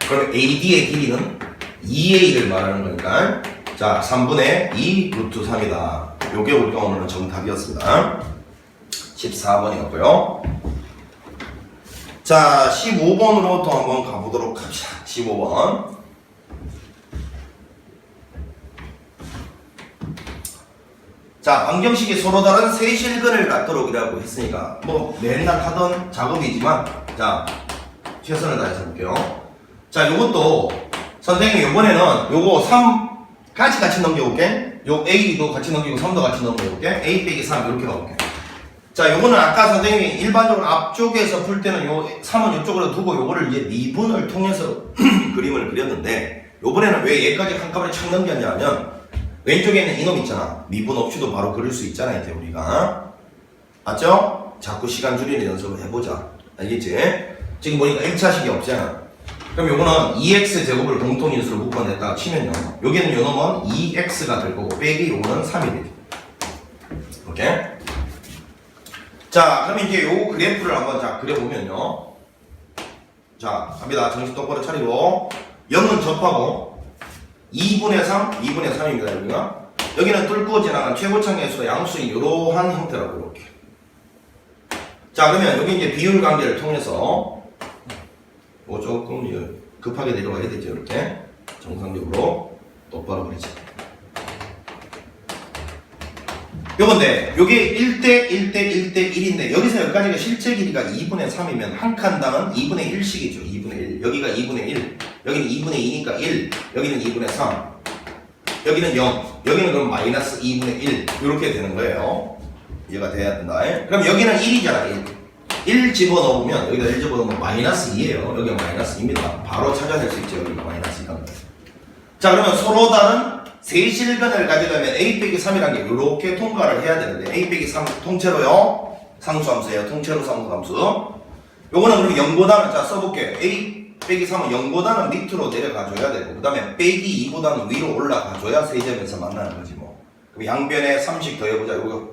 S1: 그러면 AD의 길이는 2A를 말하는 거니까 자 3분의 2 루트 3이다. 요게 우리가 오늘은 정답이었습니다. 14번이었고요. 자 15번으로 또 한번 가보도록 합시다. 15번. 자, 방정식이 서로 다른 세 실근을 갖도록이라고 했으니까 뭐 맨날 하던 작업이지만 자 최선을 다해서 볼게요. 자, 요것도 선생님이 요번에는 요거 3까지 같이 넘겨볼게. 요 A도 같이 넘기고 3도 같이 넘겨볼게. A 빼기 3 이렇게 가볼게. 자, 요거는 아까 선생님이 일반적으로 앞쪽에서 풀 때는 요 3은 이쪽으로 두고 요거를 이제 미분을 통해서 그림을 그렸는데 요번에는 왜 얘까지 한꺼번에 착 넘겼냐면 왼쪽에 있는 이놈 있잖아. 미분 없이도 바로 그릴 수 있잖아, 이제 우리가. 맞죠? 자꾸 시간 줄이는 연습을 해보자. 알겠지? 지금 보니까 1차식이 없잖아. 그럼 요거는 2x 제곱을 공통인수로 묶어냈다 치면요. 여기는 요 놈은 2x가 될 거고 빼기 요거는 3이 되죠. 오케이? 자, 그럼 이제 요 그래프를 한번 자 그려보면요. 자, 갑니다. 정신 똑바로 차리고 0은 접하고 2분의 3, 2분의 3입니다. 여기가. 여기는 뚫고 지나간 최고창의 수가 양수인 이러한 형태라고 이렇게. 자, 그러면 여기 이제 비율 관계를 통해서 뭐 조금 급하게 내려가야 되죠. 이렇게 정상적으로 똑바로 그리지. 요건데 요게 1대 1대 1대 1인데 여기서 여기까지가 실제 길이가 2분의 3이면 한 칸당은 2분의 1씩이죠. 2분의 1. 여기가 2분의 1. 여기는 2분의 2니까 1. 여기는 2분의 3. 여기는 0. 여기는 그럼 마이너스 2분의 1. 이렇게 되는 거예요. 이해가 돼야 된다. 그럼 여기는 1이잖아. 1 집어넣으면 여기다 1 집어넣으면 마이너스 2예요. 여기가 마이너스 2입니다. 바로 찾아낼 수 있죠. 여기가 마이너스 2가. 자, 그러면 서로 다른 세실근을 가져가면 a 빼기 3이라는 게 이렇게 통과를 해야 되는데 a 빼기 3 통째로요. 상수함수예요. 통째로 상수함수. 요거는 그럼 0보다는 자 써볼게요. a 빼기 3은 0보다는 밑으로 내려가줘야 되고 그 다음에 빼기 2보다는 위로 올라가줘야 세점에서 만나는 거지 뭐. 그럼 양변에 3씩 더해보자. 요거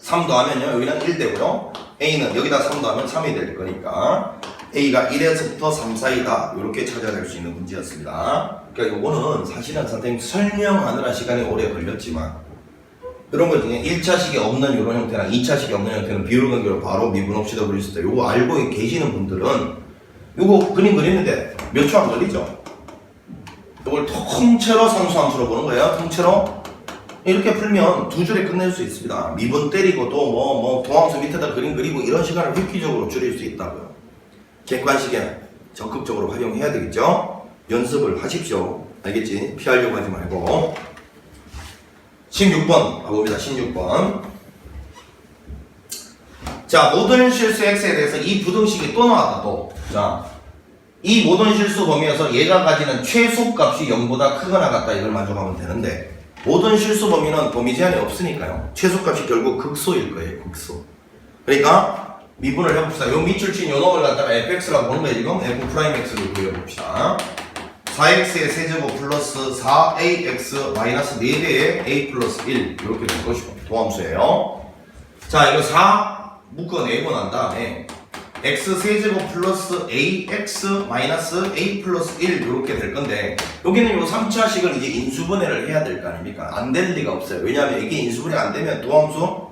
S1: 3 더하면요. 여기는 1 되고요. a는 여기다 3 더하면 3이 될 거니까 a가 1에서부터 3 사이다. 이렇게 찾아낼 수 있는 문제였습니다. 그러니까 요거는 사실은 선생님 설명하느라 시간이 오래 걸렸지만 이런 것 중에 1차식이 없는 이런 형태랑 2차식이 없는 형태는 비율 관계로 바로 미분 없이 더 그릴 수 있다. 요거 알고 계시는 분들은 요거 그림 그리는데 몇 초 안 걸리죠? 요걸 통째로 상수함수로 보는 거예요. 통째로 이렇게 풀면 두 줄에 끝낼 수 있습니다. 미분 때리고 또 뭐 도함수 밑에다 그림 그리고 이런 시간을 획기적으로 줄일 수 있다고요. 객관식에 적극적으로 활용해야 되겠죠? 연습을 하십시오. 알겠지? 피하려고 하지 말고. 16번 가봅니다. 16번. 자, 모든 실수 x에 대해서 이 부등식이 또 나왔다. 또. 자, 이 모든 실수 범위에서 얘가 가지는 최소값이 0보다 크거나 같다. 이걸 만족하면 되는데 모든 실수 범위는 범위 제한이 없으니까요. 최소값이 결국 극소일 거예요. 극소. 그러니까 미분을 해봅시다. 요 밑줄 친 요 놈을 갖다가 fx라고 보는 거예요. 지금 f'x를 구해봅시다. 4x의 세제곱 플러스 4ax 마이너스 4배의 a 플러스 1 이렇게 될 것이고 도함수예요. 자, 이거 4 묶어내고 난 다음에 x 세제곱 플러스 ax 마이너스 a 플러스 1 이렇게 될 건데 여기는 요 3차식을 이제 인수분해를 해야 될 거 아닙니까? 안 될 리가 없어요. 왜냐하면 이게 인수분해 안 되면 도함수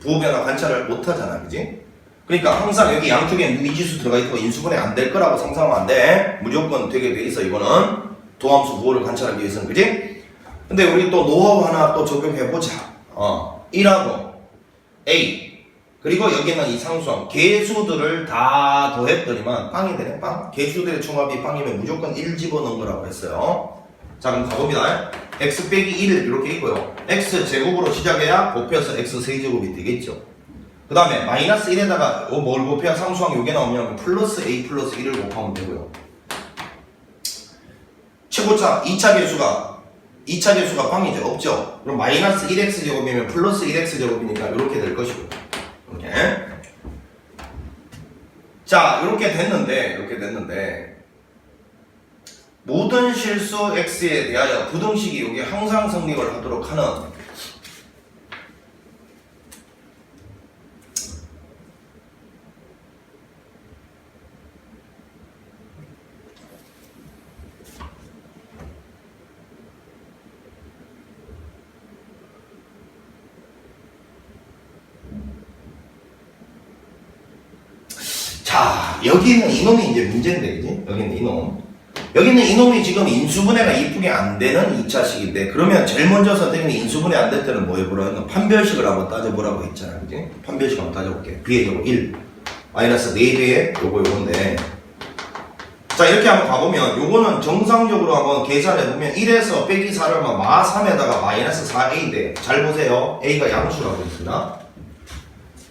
S1: 부호변화 관찰을 못 하잖아. 그지? 그러니까 항상 여기 양쪽에 미지수 들어가 있고 인수분해 안 될 거라고 상상하면 안 돼. 무조건 되게 돼 있어. 이거는 도함수 부호를 관찰하기 위해서는. 그지? 근데 우리 또 노하우 하나 또 적용해 보자. 1하고 a 그리고 여기는 이 상수함 개수들을 다 더했더니만 빵이 되네. 빵. 개수들의 총합이 빵이면 무조건 1 집어넣은 거라고 했어요. 자, 그럼 가봅니다. x 빼기 1 이렇게 있고요. x 제곱으로 시작해야 곱해서 x 세제곱이 되겠죠. 그 다음에 마이너스 1에다가 뭘 곱해야 상수항 요게 나오면 플러스 a 플러스 1을 곱하면 되고요. 최고차 2차 개수가 빵이죠. 없죠. 그럼 마이너스 1x 제곱이면 플러스 1x 제곱이니까 이렇게 될 것이고. 이렇게. 자, 이렇게 됐는데 모든 실수 x에 대하여 부등식이 여기 항상 성립을 하도록 하는 자, 여기 있는 이놈이 이제 문제인데, 그지? 여기 있는 이놈. 여기 있는 이놈이 지금 인수분해가 이쁘게 안 되는 2차식인데, 그러면 제일 먼저 선생님이 인수분해 안 될 때는 뭐 해보라고? 판별식을 한번 따져보라고 했잖아. 그지? 판별식 한번 따져볼게. b의 제곱 1. 마이너스 4배의 요건데. 자, 이렇게 한번 가보면, 요거는 정상적으로 한번 계산해보면, 1에서 빼기 4를 하면 마 3에다가 마이너스 4a인데, 잘 보세요. a가 양수라고 했습니다.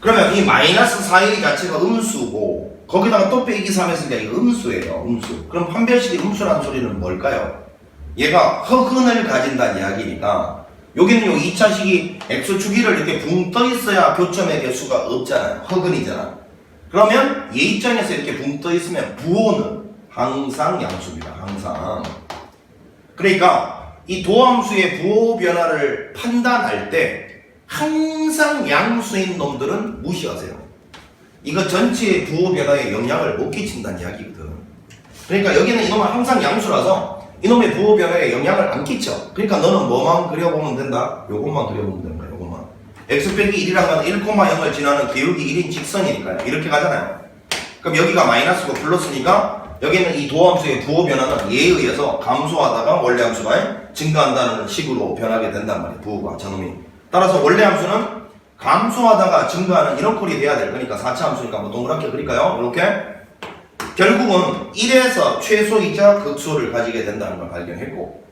S1: 그러면 이 마이너스 4a 자체가 음수고 거기다가 또 빼기 3 했으니까 이거 음수예요. 음수. 그럼 판별식이 음수라는 소리는 뭘까요? 얘가 허근을 가진다는 이야기니까 여기는 요 2차식이 x축이를 이렇게 붕 떠 있어야 교점의 개수가 없잖아요. 허근이잖아. 그러면 얘 입장에서 이렇게 붕 떠 있으면 부호는 항상 양수입니다. 항상. 그러니까 이 도함수의 부호 변화를 판단할 때 항상 양수인 놈들은 무시하세요. 이거 전체의 부호 변화에 영향을 못 끼친다는 이야기거든. 그러니까 여기는 이놈은 항상 양수라서 이놈의 부호 변화에 영향을 안 끼쳐. 그러니까 너는 뭐만 그려보면 된다? 요것만 그려보면 된다. 요것만. x 빼기 1이란 건 1,0을 지나는 기울기 1인 직선이니까요. 이렇게 가잖아요. 그럼 여기가 마이너스고 플러스니까 여기는 이 도함수의 부호 변화는 얘에 의해서 감소하다가 원래 함수가 증가한다는 식으로 변하게 된단 말이에요. 부호가 저놈이. 따라서 원래 함수는 감소하다가 증가하는 이런 꼴이 돼야 될 거니까 4차 함수니까 한번 동그랗게 그릴까요? 이렇게. 결국은 1에서 최소이자 극소를 가지게 된다는 걸 발견했고,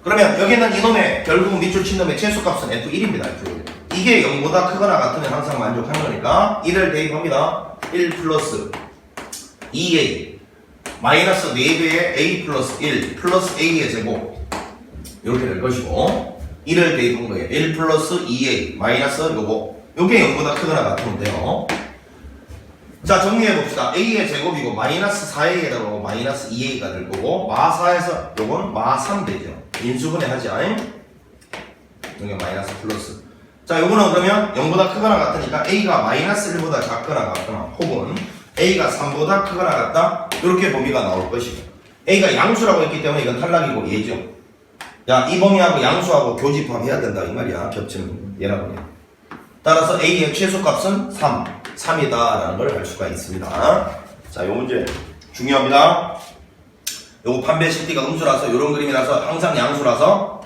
S1: 그러면 여기는 이놈의 결국은 밑줄 친 놈의 최소값은 F1입니다. F1. 이게 0보다 크거나 같으면 항상 만족하는 거니까 1을 대입합니다. 1 플러스 2a 마이너스 4배의 a 플러스 1 플러스 a의 제곱 이렇게 될 것이고, 1을 대입한 거예요. 1 플러스 2a 마이너스 요게 0보다 크거나 같으면 돼요. 자, 정리해봅시다. a의 제곱이고 마이너스 4a에다가 마이너스 2a가 될 거고, 마4에서 요건 마3 되죠. 인수분해 하지 않아요? 여기 마이너스 플러스. 자, 요거는 그러면 0보다 크거나 같으니까 a가 마이너스 1보다 작거나 같거나 혹은 a가 3보다 크거나 같다, 이렇게 범위가 나올 것이고, a가 양수라고 했기 때문에 이건 탈락이고 얘죠. 야, 이 범위하고 양수하고 교집합해야 된다 이 말이야. 겹치는 얘라고 해. 따라서 a의 최소값은 3이다 라는 걸 알 수가 있습니다. 자, 요 문제 중요합니다. 요거 판별 실비가 음수라서 요런 그림이라서 항상 양수라서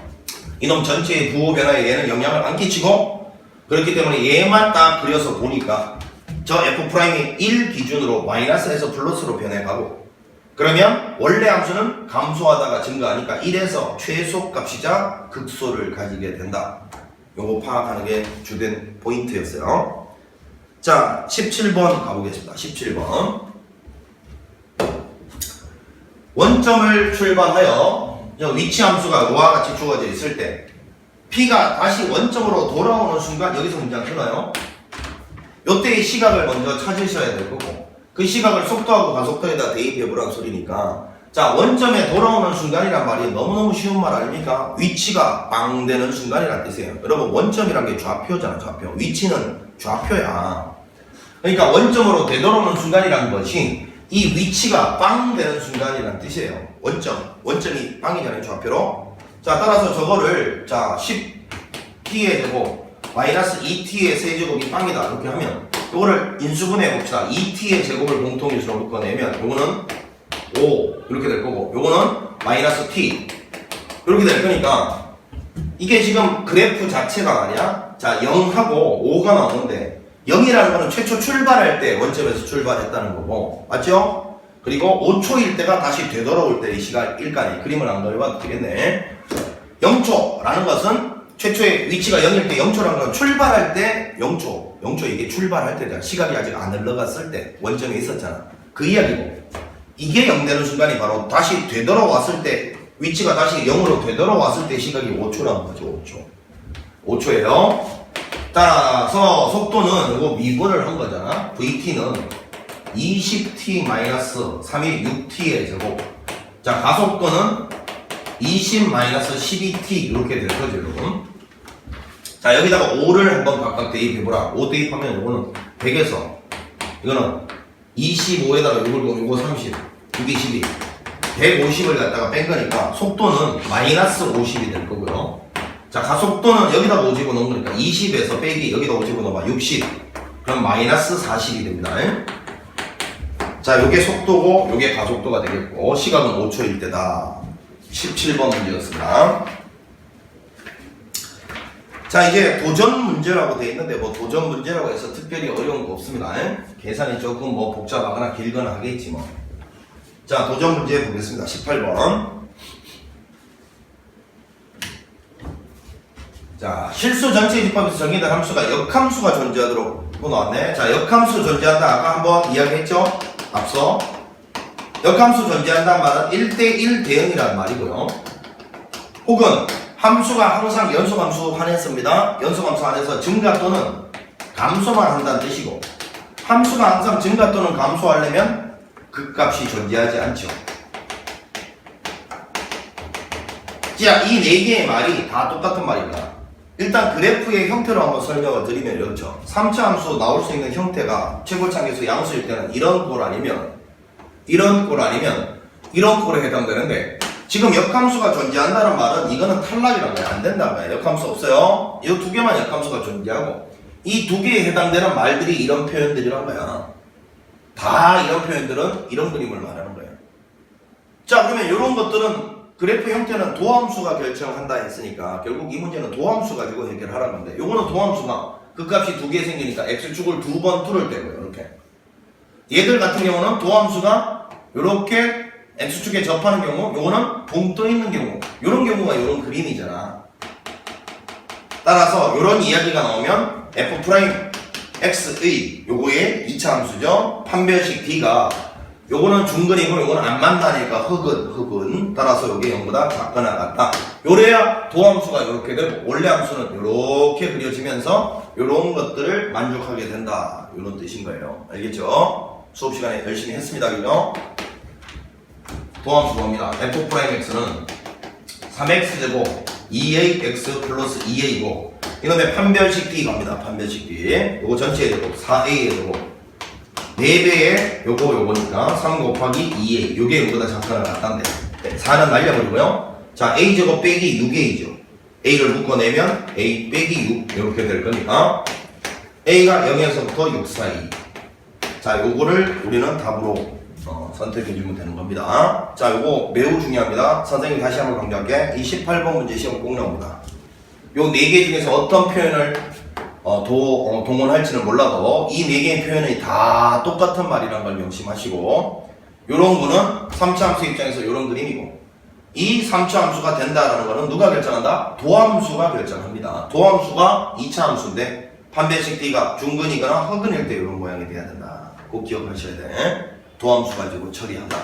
S1: 이놈 전체의 부호 변화에 얘는 영향을 안 끼치고, 그렇기 때문에 얘만 딱 그려서 보니까 저 F'이 1 기준으로 마이너스에서 플러스로 변해가고, 그러면 원래 함수는 감소하다가 증가하니까 1에서 최소값이자 극소를 가지게 된다. 요거 파악하는 게 주된 포인트였어요. 자, 17번 가보겠습니다. 17번. 원점을 출발하여 위치 함수가 이와 같이 주어져 있을 때 P가 다시 원점으로 돌아오는 순간 여기서 문장 끊어요. 요때의 시각을 먼저 찾으셔야 될 거고, 그 시각을 속도하고 가속도에다 대입해보라는 소리니까, 자, 원점에 돌아오는 순간이란 말이 너무너무 쉬운 말 아닙니까? 위치가 빵 되는 순간이란 뜻이에요. 여러분, 원점이란 게 좌표잖아. 좌표. 위치는 좌표야. 그러니까 원점으로 되돌아오는 순간이란 것이 이 위치가 빵 되는 순간이란 뜻이에요. 원점이 빵이잖아요. 좌표로. 자, 따라서 저거를 자 10t의 제곱 마이너스 2t의 세제곱이 빵이다 이렇게 하면 이거를 인수분해 봅시다. 2t의 제곱을 공통인수로 묶어내면 요거는 5 이렇게 될 거고, 요거는 마이너스 t 이렇게 될 거니까, 이게 지금 그래프 자체가 말이야. 자, 0하고 5가 나오는데 0이라는 거는 최초 출발할 때 원점에서 출발했다는 거고, 맞죠? 그리고 5초일 때가 다시 되돌아올 때의 시간일까지 그림을 안 그려봐도 되겠네. 0초라는 것은 최초의 위치가 0일 때, 0초라는 건 출발할 때 0초 이게 출발할 때잖아. 시각이 아직 안 흘러갔을 때 원점에 있었잖아. 그 이야기고, 이게 0 되는 순간이 바로 다시 되돌아왔을 때, 위치가 다시 0으로 되돌아왔을 때 시각이 5초라는 거죠. 5초예요. 따라서 속도는 이거 미분을 한 거잖아. VT는 20t-3이 6t의 제곱. 자, 가속도는 20-12t 이렇게 될 거죠, 여러분. 자, 여기다가 5를 한번 각각 대입해보라. 5 대입하면 이거는 100에서 이거는 25에다가 요거 30, 6이 12, 150을 갖다가 뺀 거니까 속도는 마이너스 50이 될 거고요. 자, 가속도는 여기다가 5 집어넣은 거니까 20에서 빼기 여기다 5 집어넣어봐 60, 그럼 마이너스 40이 됩니다. 자, 요게 속도고 요게 가속도가 되겠고, 시각은 5초일 때다. 17번 문제였습니다. 자, 이제 도전 문제라고 되어 있는데 뭐 도전 문제라고 해서 특별히 어려운 거 없습니다. 계산이 조금 뭐 복잡하거나 길거나 하겠지 뭐. 자, 도전 문제 보겠습니다. 18번. 자, 실수 전체 집합에서 정의된 함수가 역함수가 존재하도록 나왔네. 자, 역함수 존재한다. 아까 한번 이야기했죠? 앞서. 역함수 존재한다는 말은 1대1 대응이라는 말이고요. 혹은 함수가 항상 연속함수 한했습니다. 연속함수 안에서 증가 또는 감소만 한다는 뜻이고, 함수가 항상 증가 또는 감소하려면 극값이 존재하지 않죠. 자, 이 네 개의 말이 다 똑같은 말입니다. 일단 그래프의 형태로 한번 설명을 드리면 이렇죠. 3차 함수 나올 수 있는 형태가 최고차계수 양수일 때는 이런 꼴 아니면 이런 꼴 아니면 이런 꼴에 해당되는데, 지금 역함수가 존재한다는 말은 이거는 탈락이란 거예요. 안 된다는 거예요. 역함수 없어요. 이 두 개만 역함수가 존재하고, 이 두 개에 해당되는 말들이 이런 표현들이란 거야. 다 이런 표현들은 이런 그림을 말하는 거예요. 자, 그러면 이런 것들은 그래프 형태는 도함수가 결정한다 했으니까 결국 이 문제는 도함수 가지고 해결하라는 건데, 요거는 도함수가 극값이 두 개 생기니까 x축을 두 번 뚫을 때고요. 이렇게 얘들 같은 경우는 도함수가 이렇게 x축에 접하는 경우, 요거는 붕 떠 있는 경우, 요런 경우가 요런 그림이잖아. 따라서 요런 이야기가 나오면 f'x의 요거의 2차 함수죠. 판별식 d가 요거는 중근이고 요거는 안 만나니까 흑은 따라서 요게 0보다 작거나 같다. 요래야 도함수가 요렇게 되고 원래 함수는 요렇게 그려지면서 요런 것들을 만족하게 된다. 요런 뜻인 거예요. 알겠죠? 수업 시간에 열심히 했습니다. 그죠? 도함수 봅니다. f'x는 3x제곱 2ax 플러스 2a고, 이놈의 판별식 d 갑니다. 판별식 d. 요거 전체의 제곱 4a의 제곱 4배의 요거니까 3 곱하기 2a, 요게 요거보다 작거나 같다는데 4는 날려버리고요. 자, a제곱 빼기 6a죠. a를 묶어내면 a 빼기 6 이렇게 될 거니까 a가 0에서부터 6 사이. 자, 요거를 우리는 답으로 선택해주면 되는 겁니다. 자, 요거 매우 중요합니다. 선생님이 다시 한번 강조할게. 이 18번 문제 시험 꼭 나옵니다. 요 4개 중에서 어떤 표현을 동원할지는 몰라도 이 4개의 표현이 다 똑같은 말이라는 걸 명심하시고, 요런 거는 3차 함수 입장에서 요런 그림이고, 이 3차 함수가 된다라는 거는 누가 결정한다? 도함수가 결정합니다. 도함수가 2차 함수인데 판별식 d가 중근이거나 허근일 때 요런 모양이 돼야 된다. 꼭 기억하셔야 돼. 도함수 가지고 처리한다.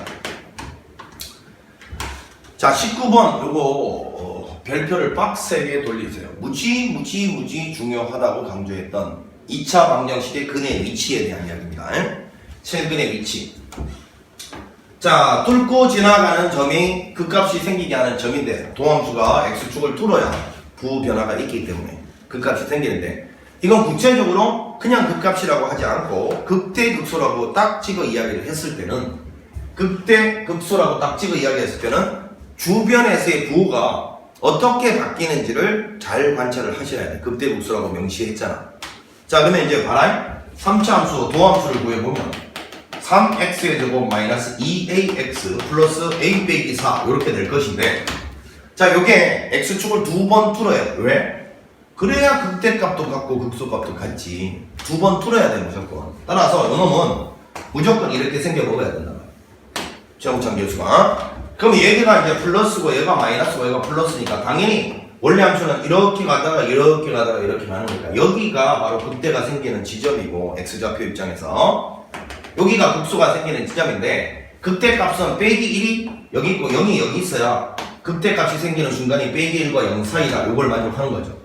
S1: 자, 19번 요거 별표를 빡세게 돌리세요. 무지 중요하다고 강조했던 2차 방정식의 근의 위치에 대한 이야기입니다. 최근의 위치. 자, 뚫고 지나가는 점이 극값이 생기게 하는 점인데, 도함수가 x축을 뚫어야 부변화가 있기 때문에 극값이 생기는데, 이건 구체적으로 그냥 극값이라고 하지 않고 극대극소라고 딱 찍어 이야기를 했을 때는, 극대극소라고 딱 찍어 이야기했을 때는 주변에서의 부호가 어떻게 바뀌는지를 잘 관찰을 하셔야 돼. 극대극소라고 명시했잖아. 자, 그러면 이제 봐라. 3차 함수 도함수를 구해보면 3x의 제곱 마이너스 2ax 플러스 a 빼기 4 이렇게 될 것인데, 자, 요게 x축을 두 번 뚫어야 돼. 왜? 그래야 극대값도 같고 극소값도 같지. 두 번 뚫어야 돼, 무조건. 따라서 요놈은 무조건 이렇게 생겨먹어야 된다. 최우창 교수가. 그럼 얘가 이제 플러스고 얘가 마이너스고 얘가 플러스니까 당연히 원래 함수는 이렇게 가다가 이렇게 가는 거니까 여기가 바로 극대가 생기는 지점이고, x좌표 입장에서 여기가 극소가 생기는 지점인데, 극대값은 빼기 1이 여기 있고 0이 여기 있어야 극대값이 생기는 순간이 빼기 1과 0 사이다. 요걸 만족하는 거죠.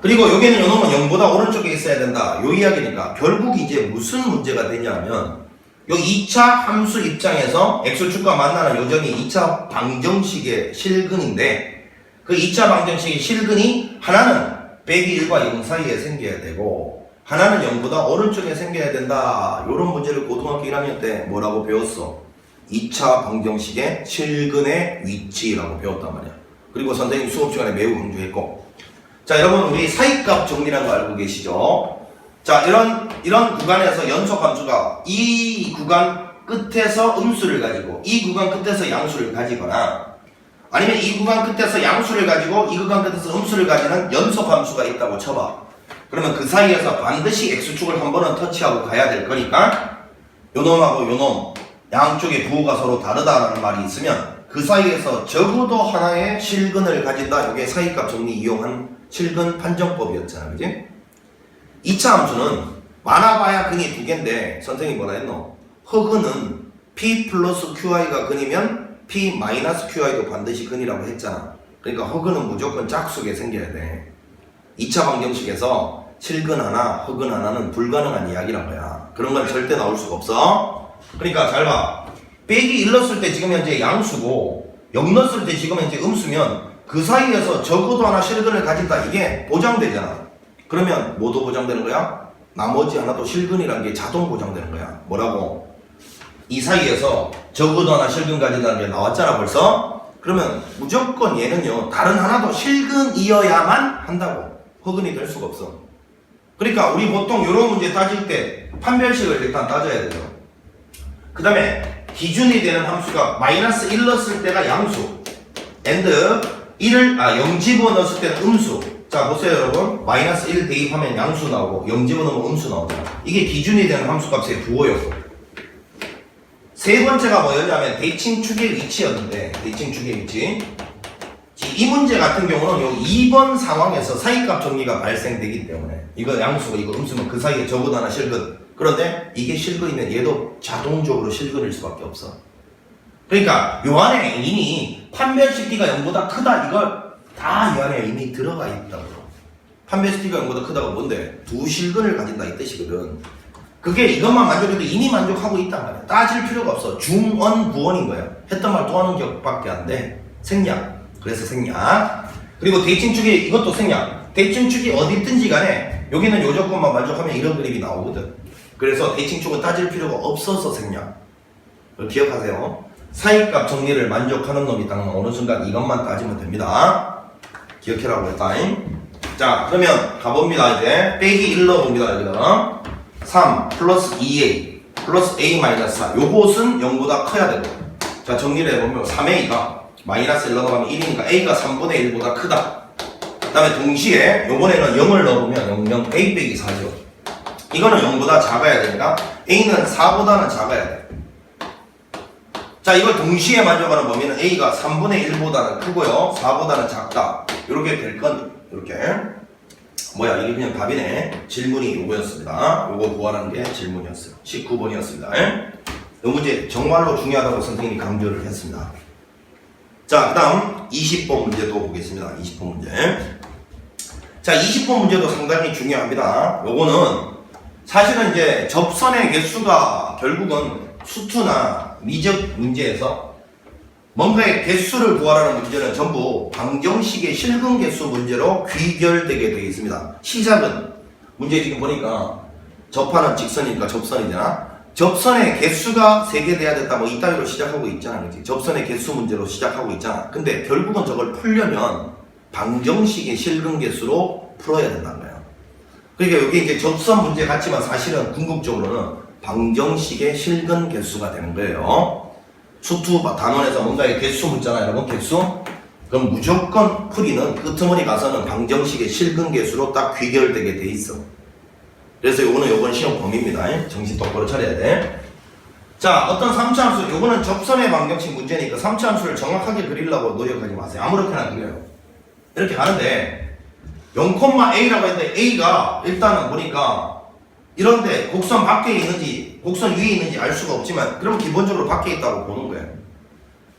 S1: 그리고 여기는 요놈은 0보다 오른쪽에 있어야 된다. 요 이야기니까 결국 이제 무슨 문제가 되냐면, 여기 2차 함수 입장에서 x축과 만나는 요점이 2차 방정식의 실근인데, 그 2차 방정식의 실근이 하나는 빼기 1과 0 사이에 생겨야 되고 하나는 0보다 오른쪽에 생겨야 된다. 요런 문제를 고등학교 1학년 때 뭐라고 배웠어? 2차 방정식의 실근의 위치라고 배웠단 말이야. 그리고 선생님 수업 시간에 매우 강조했고, 자, 여러분 우리 사이값 정리라는 거 알고 계시죠? 자, 이런 구간에서 연속 함수가 이 구간 끝에서 음수를 가지고 이 구간 끝에서 양수를 가지거나, 아니면 이 구간 끝에서 양수를 가지고 이 구간 끝에서 음수를 가지는 연속 함수가 있다고 쳐봐. 그러면 그 사이에서 반드시 x축을 한 번은 터치하고 가야 될 거니까, 요놈하고 요놈 양쪽의 부호가 서로 다르다라는 말이 있으면 그 사이에서 적어도 하나의 실근을 가진다. 이게 사이값 정리 이용한 실근 판정법이었잖아, 그지? 2차 함수는 많아봐야 근이 두 개인데, 선생님이 뭐라 했노? 허근은 p 플러스 qi가 근이면 p 마이너스 qi도 반드시 근이라고 했잖아. 그러니까 허근은 무조건 짝수게 생겨야 돼. 2차 방정식에서 실근 하나, 허근 하나는 불가능한 이야기란 거야. 그런 건 절대 나올 수가 없어. 그러니까 잘 봐. 빼기 1 넣었을 때 지금 현재 양수고 0 넣었을 때 지금 현재 음수면 그 사이에서 적어도 하나 실근을 가진다. 이게 보장되잖아. 그러면 뭐도 보장되는 거야? 나머지 하나도 실근이라는 게 자동 보장되는 거야. 뭐라고? 이 사이에서 적어도 하나 실근 가진다는 게 나왔잖아 벌써. 그러면 무조건 얘는요 다른 하나도 실근이어야만 한다고. 허근이 될 수가 없어. 그러니까 우리 보통 이런 문제 따질 때 판별식을 일단 따져야 되죠. 그 다음에 기준이 되는 함수가 마이너스 1 넣었을 때가 양수 and 0 집어넣었을 때는 음수. 자 보세요 여러분. 마이너스 1 대입하면 양수 나오고 0 집어넣으면 음수 나오잖아. 이게 기준이 되는 함수값의 부호요. 세 번째가 뭐였냐면 대칭축의 위치였는데 대칭축의 위치. 이 문제 같은 경우는 요 2번 상황에서 사이값 정리가 발생되기 때문에 이거 양수고 이거 음수면 그 사이에 적어도 하나 실근. 그런데 이게 실근이면 얘도 자동적으로 실근일 수밖에 없어. 그러니까 요 안에 이미 판별식 t가 0보다 크다 이걸 다 이 안에 이미 들어가 있다고. 판별식 t가 0보다 크다가 뭔데? 두 실근을 가진다 이 뜻이거든. 그게 이것만 만족해도 이미 만족하고 있단 말이야. 따질 필요가 없어. 중언 부언인 거야. 했던 말 또 하는 격밖에 안 돼. 생략. 그래서 생략. 그리고 대칭축이 이것도 생략. 대칭축이 어디 있든지 간에 여기는 요 조건만 만족하면 이런 그림이 나오거든. 그래서 대칭축은 따질 필요가 없어서 생략. 기억하세요. 사이값 정리를 만족하는 놈이 딱 어느 순간 이것만 따지면 됩니다. 기억해라고 했다. 자 그러면 가봅니다. 이제 빼기 1 넣어봅니다. 여기다가 3 플러스 2a 플러스 a 마이너스 4 요것은 0보다 커야 되고. 자 정리를 해보면 3a가 마이너스 1 넣어가면 1이니까 a가 3분의 1보다 크다. 그 다음에 동시에 요번에는 0을 넣어보면 0 a 빼기 4죠. 이거는 0보다 작아야 되니까 a는 4보다는 작아야 돼. 자 이걸 동시에 만족하는 범위는 a가 3분의 1보다는 크고요 4보다는 작다. 이렇게 될 건 이렇게 뭐야 이게 그냥 답이네. 질문이 요거였습니다. 요거 구하라는 게 질문이었어요. 19번이었습니다. 이 문제 정말로 중요하다고 선생님이 강조를 했습니다. 자 그 다음 20번 문제도 보겠습니다. 20번 문제. 자 20번 문제도 상당히 중요합니다. 요거는 사실은 이제 접선의 개수가 결국은 수투나 미적 문제에서 뭔가의 개수를 구하라는 문제는 전부 방정식의 실근 개수 문제로 귀결되게 되어 있습니다. 시작은 문제 지금 보니까 접하는 직선이니까 접선이잖아. 접선의 개수가 3개 돼야 됐다 뭐 이따위로 시작하고 있잖아. 그치? 접선의 개수 문제로 시작하고 있잖아. 근데 결국은 저걸 풀려면 방정식의 실근 개수로 풀어야 된다는 거야. 그러니까 여기 이제 접선 문제 같지만 사실은 궁극적으로는 방정식의 실근 개수가 되는 거예요. 수투 단원에서 뭔가의 개수 묻잖아요, 여러분. 개수? 그럼 무조건 풀이는 끄트머리 가서는 방정식의 실근 개수로 딱 귀결되게 돼 있어. 그래서 요건 시험 범위입니다. 정신 똑바로 차려야 돼. 자, 어떤 3차함수, 요거는 접선의 방정식 문제니까 3차함수를 정확하게 그리려고 노력하지 마세요. 아무렇게나 그려요. 이렇게 가는데 0,a라고 했는데 a가 일단은 보니까 이런데 곡선 밖에 있는지 곡선 위에 있는지 알 수가 없지만 그럼 기본적으로 밖에 있다고 보는 거예요.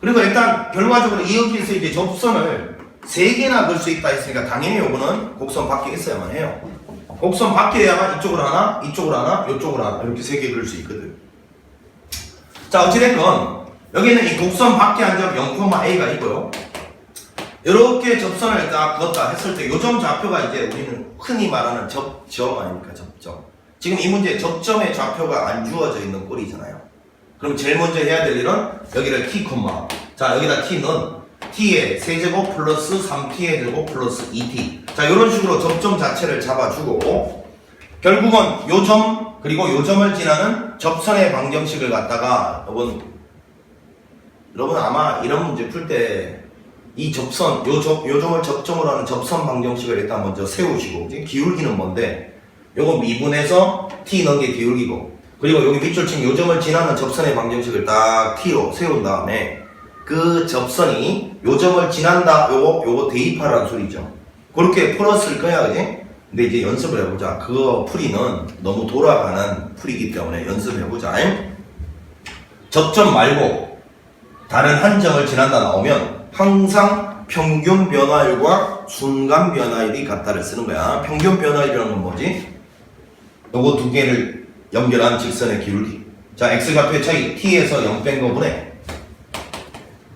S1: 그리고 일단 결과적으로 여기에서 이제 접선을 3개나 그을 수 있다 했으니까 당연히 요거는 곡선 밖에 있어야만 해요. 곡선 밖에야만 이쪽으로 하나, 이쪽으로 하나, 이쪽으로 하나 이렇게 3개 그을 수 있거든. 자 어찌됐건 여기는 이 곡선 밖에 한 점 0,a가 있고요. 이렇게 접선을 딱 그었다 했을 때 요점 좌표가 이제 우리는 흔히 말하는 접점 아닙니까? 접점. 지금 이 문제 접점의 좌표가 안 주어져 있는 꼴이잖아요. 그럼 제일 먼저 해야 될 일은 여기를 t, 자 여기다 t는 t의 세제곱 플러스 3t의 제곱 플러스 2t. 자 이런 식으로 접점 자체를 잡아주고 결국은 요점 그리고 요점을 지나는 접선의 방정식을 갖다가 여러분 아마 이런 문제 풀 때 이 접선 요점을 접점으로 하는 접선 방정식을 일단 먼저 세우시고 기울기는 뭔데 요거 미분해서 t 넣은 게 기울기고 그리고 여기 밑줄친 요점을 지나는 접선의 방정식을 딱 t로 세운 다음에 그 접선이 요점을 지난다 요거 대입하라는 소리죠. 그렇게 풀었을 거야 그지? 근데 이제 연습을 해보자. 그거 풀이는 너무 돌아가는 풀이기 때문에 연습해보자. 접점 말고 다른 한 점을 지난다 나오면 항상 평균 변화율과 순간 변화율이 같다를 쓰는 거야. 평균 변화율이라는 건 뭐지? 요거 두 개를 연결한 직선의 기울기. 자, x좌표의 차이 t에서 0 뺀 거분에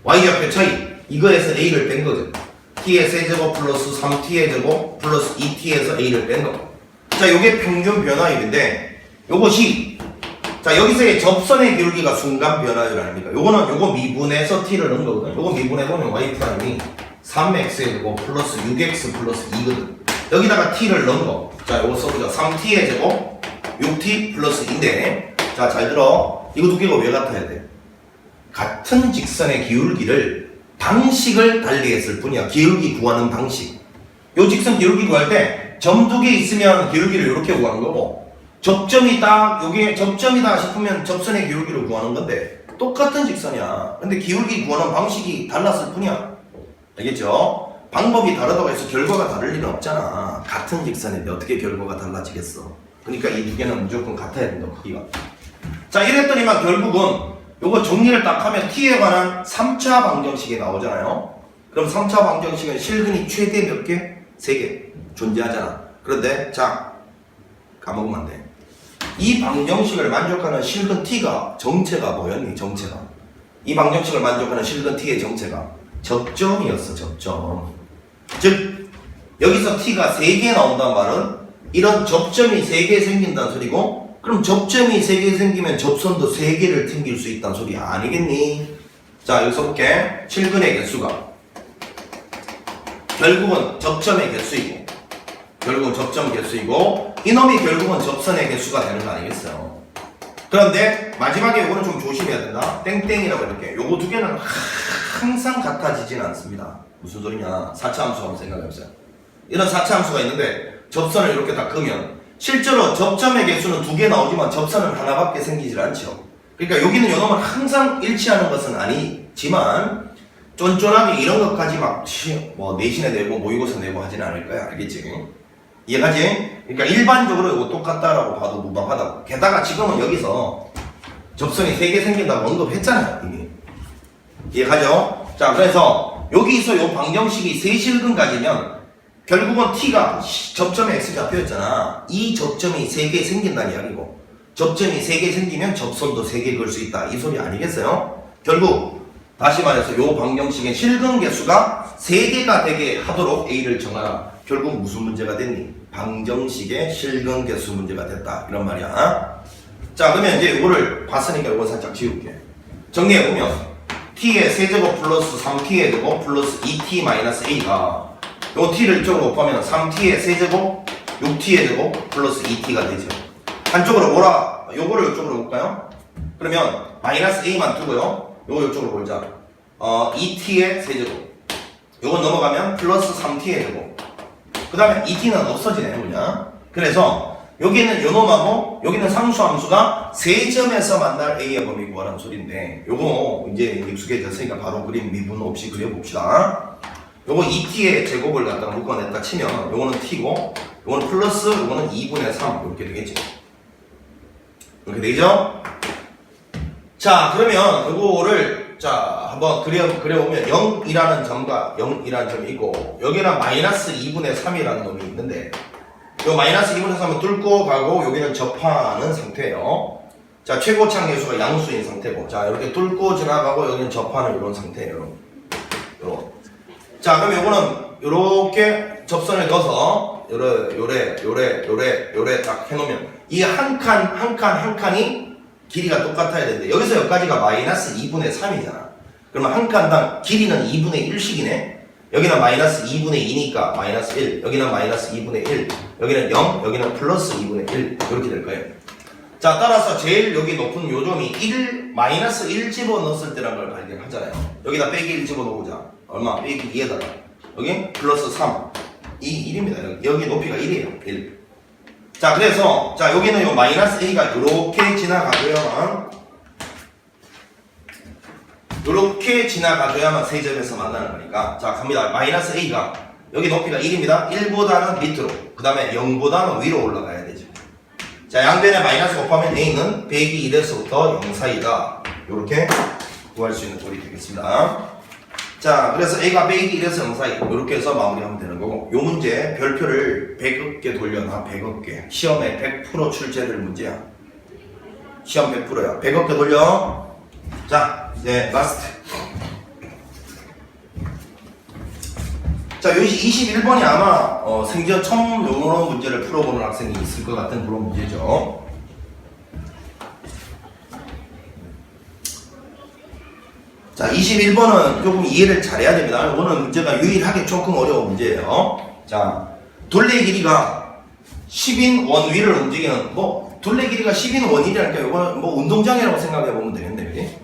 S1: y좌표의 차이 이거에서 a를 뺀 거죠. t의 세제곱 플러스 3t의 제곱 플러스 2t에서 a를 뺀 거. 자, 요게 평균 변화율인데 요것이 자, 여기서의 접선의 기울기가 순간 변화율 아닙니까? 요거 미분해서 t를 넣은 거거든. 요거 미분해보면 y' 3x의 제곱 플러스 6x 플러스 2거든. 여기다가 t를 넣은 거. 자, 요거 써보자. 3t의 제곱 6t 플러스 2인데 자, 잘 들어. 이거 두 개가 왜 같아야 돼? 같은 직선의 기울기를 방식을 달리했을 뿐이야. 기울기 구하는 방식. 요 직선 기울기 구할 때 점 두 개 있으면 기울기를 이렇게 구하는 거고 접점이 딱 요게 접점이다 싶으면 접선의 기울기를 구하는 건데 똑같은 직선이야. 근데 기울기 구하는 방식이 달랐을 뿐이야. 알겠죠? 방법이 다르다고 해서 결과가 다를 일은 없잖아. 같은 직선인데 어떻게 결과가 달라지겠어? 그러니까 이 두 개는 무조건 같아야 된다, 크기가. 자, 이랬더니만 결국은 요거 정리를 딱 하면 t에 관한 3차 방정식이 나오잖아요. 그럼 3차 방정식은 실근이 최대 몇 개? 3개 존재하잖아. 그런데 자, 까먹으면 안 돼. 이 방정식을 만족하는 실근 t가 정체가 뭐였니? 정체가. 이 방정식을 만족하는 실근 t의 정체가 접점이었어. 접점. 즉 여기서 t가 3개 나온다는 말은 이런 접점이 3개 생긴다는 소리고, 그럼 접점이 3개 생기면 접선도 3개를 튕길 수 있다는 소리 아니겠니? 자, 여기서 볼게. 실근의 개수가 결국은 접점의 개수이고, 결국은 접점 개수이고, 이놈이 결국은 접선의 개수가 되는 거 아니겠어요? 그런데 마지막에 요거는 좀 조심해야 된다. 땡땡이라고 이렇게. 요거 두 개는 항상 같아지진 않습니다. 무슨 소리냐? 4차 함수 한번 생각해보세요. 이런 4차 함수가 있는데 접선을 이렇게 다 끄면 실제로 접점의 개수는 2개 나오지만 접선은 하나밖에 생기질 않죠. 그러니까 여기는 요놈은 항상 일치하는 것은 아니지만 쫀쫀하게 이런 것까지 막 뭐 내신에 내고 모의고사 내고 하진 않을 거야. 알겠지? 이해가지? 그러니까 일반적으로 이거 똑같다라고 봐도 무방하다고. 게다가 지금은 여기서 접선이 3개 생긴다고 언급했잖아요, 이미. 이해가죠? 자, 그래서 여기서 요 방정식이 3실근 가지면 결국은 t가 접점의 x좌표였잖아. 이 접점이 3개 생긴다는 이야기고, 접점이 3개 생기면 접선도 3개 그을 수 있다, 이 소리 아니겠어요? 결국 다시 말해서 요 방정식의 실근 개수가 3개가 되게 하도록 a를 정하라. 결국 무슨 문제가 됐니? 방정식의 실근 개수 문제가 됐다, 이런 말이야. 자, 그러면 이제 이거를 봤으니까 이거 살짝 지울게. 정리해보면 t의 세제곱 플러스 3t의 제곱 플러스 2t 마이너스 a가 요 t를 이쪽으로 곱하면 3t의 세제곱 6t의 제곱 플러스 2t가 되죠. 한쪽으로 뭐라? 요거를 이쪽으로 볼까요? 그러면 마이너스 a만 두고요, 요거 이쪽으로 보자. 2t의 세제곱, 요거 넘어가면 플러스 3t의 제곱, 그 다음에 2t는 없어지네, 그냥. 그래서 여기는 요놈하고 여기는 상수함수가 3점에서 만날 a의 범위 구하라는 소리인데, 요거 이제 익숙해졌으니까 바로 그림 미분 없이 그려봅시다. 요거 2t의 제곱을 갖다가 묶어냈다 치면 요거는 t고, 요거는 플러스, 요거는 2분의 3 이렇게 되겠지. 이렇게 되죠? 자, 그러면 요거를 자 한번 그려보면 0이라는 점과 0이라는 점이 있고, 여기는 마이너스 2분의 3이라는 놈이 있는데, 요 마이너스 2분의 3은 뚫고 가고 여기는 접하는 상태예요. 자, 최고창 개수가 양수인 상태고, 자 이렇게 뚫고 지나가고 여기는 접하는 이런 상태예요. 요런. 자, 그럼 요거는 요렇게 접선을 넣어서 요래 딱 해놓으면 이 한 칸이 길이가 똑같아야 되는데, 여기서 여기까지가 마이너스 2분의 3이잖아. 그러면 한 칸당 길이는 2분의 1씩이네. 여기는 마이너스 2분의 2니까 마이너스 1, 여기는 마이너스 2분의 1, 여기는 0, 여기는 플러스 2분의 1, 이렇게 될 거예요. 자, 따라서 제일 여기 높은 요점이 1, 마이너스 1 집어넣었을 때라는 걸 발견하잖아요. 여기다 빼기 1 집어넣어보자. 얼마? 빼기 2에다가 여기 플러스 3, 이 1입니다. 여기 높이가 1이에요. 1. 자, 그래서 자 여기는 요 마이너스 a가 이렇게 지나가줘야만 세 점에서 만나는 거니까, 자 갑니다. 마이너스 a가 여기 높이가 1입니다. 1보다는 밑으로, 그 다음에 0보다는 위로 올라가야 되죠. 자, 양변에 마이너스 곱하면 a는 102 1에서부터 0 사이다. 이렇게 구할 수 있는 꼴이 되겠습니다. 자, 그래서 A가 빼기 1에서 0 사이 이렇게 해서 마무리하면 되는 거고 요 문제 별표를 100억 개 돌려놔 100억 개 시험에 100% 출제될 문제야 시험 100%야 100억 개 돌려 자 이제 라스트 자 여기 21번이 아마 생전 처음 요런 문제를 풀어보는 학생이 있을 것 같은 그런 문제죠 자 21번은 조금 이해를 잘해야 됩니다. 이거는 문제가 유일하게 조금 어려운 문제예요. 자 둘레 길이가 10인 원위를 움직이는 둘레 길이가 10인 원이라니까 이거는 운동장이라고 생각해 보면 되겠네. 그지?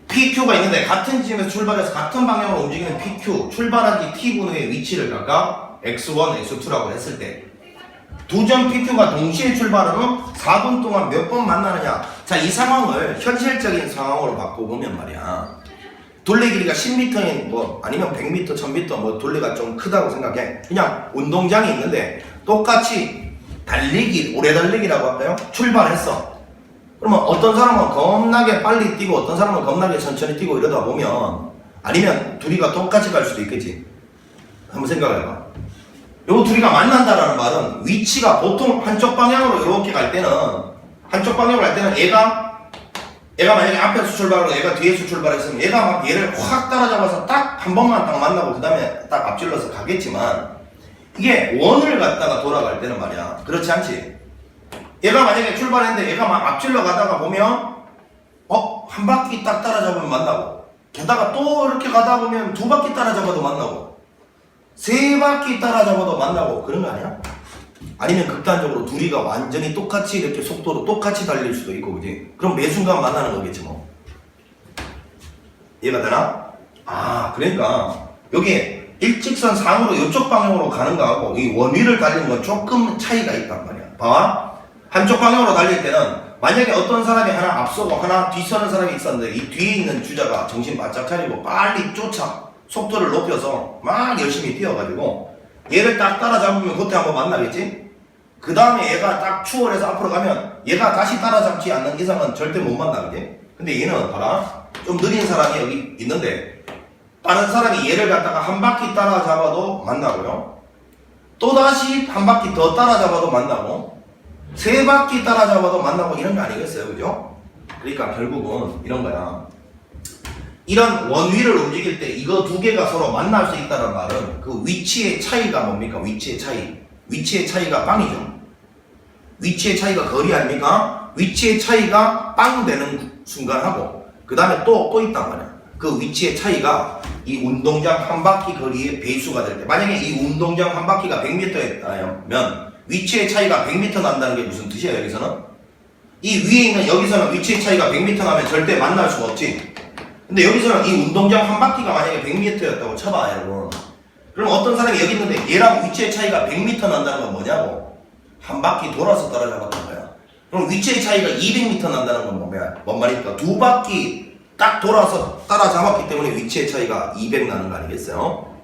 S1: PQ가 있는데 같은 지점에서 출발해서 같은 방향으로 움직이는 PQ 출발한 지 T분의 위치를 각각 X1, X2라고 했을 때 두 점 PQ가 동시에 출발하면 4분 동안 몇 번 만나느냐. 자, 이 상황을 현실적인 상황으로 바꿔보면 말이야. 둘레 길이가 10m인 아니면 100m, 1000m 둘레가 좀 크다고 생각해. 그냥 운동장이 있는데 똑같이 달리기, 오래 달리기라고 할까요? 출발했어. 그러면 어떤 사람은 겁나게 빨리 뛰고 어떤 사람은 겁나게 천천히 뛰고 이러다 보면 아니면 둘이가 똑같이 갈 수도 있겠지. 한번 생각을 해봐. 요 둘이가 만난다라는 말은 위치가 보통 한쪽 방향으로 이렇게 갈 때는 한쪽 방향으로 갈 때는 얘가 만약에 앞에서 출발하고 얘가 뒤에서 출발했으면 얘가 막 얘를 확 따라잡아서 딱 한 번만 딱 만나고 그 다음에 딱 앞질러서 가겠지만 이게 원을 갖다가 돌아갈 때는 말이야 그렇지 않지. 얘가 만약에 출발했는데 얘가 막 앞질러 가다가 보면 한 바퀴 딱 따라잡으면 만나고 게다가 또 이렇게 가다 보면 두 바퀴 따라잡아도 만나고 세 바퀴 따라잡아도 만나고 그런 거 아니야? 아니면 극단적으로 둘이가 완전히 똑같이 이렇게 속도로 똑같이 달릴 수도 있고 그지? 그럼 매 순간 만나는 거겠지 뭐. 이해가 되나? 그러니까 여기 일직선 상으로 이쪽 방향으로 가는 거하고 이 원위를 달리는 건 조금 차이가 있단 말이야. 봐봐. 한쪽 방향으로 달릴 때는 만약에 어떤 사람이 하나 앞서고 하나 뒤서는 사람이 있었는데 이 뒤에 있는 주자가 정신 바짝 차리고 빨리 쫓아 속도를 높여서 막 열심히 뛰어가지고 얘를 딱 따라잡으면 그때 한번 만나겠지? 그 다음에 얘가 딱 추월해서 앞으로 가면 얘가 다시 따라잡지 않는 이상은 절대 못 만나겠지? 근데 얘는 봐라 좀 느린 사람이 여기 있는데 다른 사람이 얘를 갖다가 한 바퀴 따라잡아도 만나고요 또다시 한 바퀴 더 따라잡아도 만나고 세 바퀴 따라잡아도 만나고 이런 거 아니겠어요? 그죠? 그러니까 결국은 이런 거야. 이런 원위를 움직일 때 이거 두 개가 서로 만날 수 있다는 말은 그 위치의 차이가 뭡니까? 위치의 차이. 위치의 차이가 빵이죠. 위치의 차이가 거리 아닙니까? 위치의 차이가 빵 되는 순간하고 그 다음에 또 있단 말이야. 그 위치의 차이가 이 운동장 한 바퀴 거리의 배수가 될 때 만약에 이 운동장 한 바퀴가 100m였다면 위치의 차이가 100m 난다는 게 무슨 뜻이야 여기서는? 이 위에 있는 여기서는 위치의 차이가 100m 나면 절대 만날 수가 없지. 근데 여기서는 이 운동장 한 바퀴가 만약에 100m였다고 쳐봐 여러분. 그럼 어떤 사람이 여기 있는데 얘랑 위치의 차이가 100m 난다는 건 뭐냐고? 한 바퀴 돌아서 따라잡았던 거야. 그럼 위치의 차이가 200m 난다는 건 뭔 말입니까? 두 바퀴 딱 돌아서 따라잡았기 때문에 위치의 차이가 200 나는 거 아니겠어요?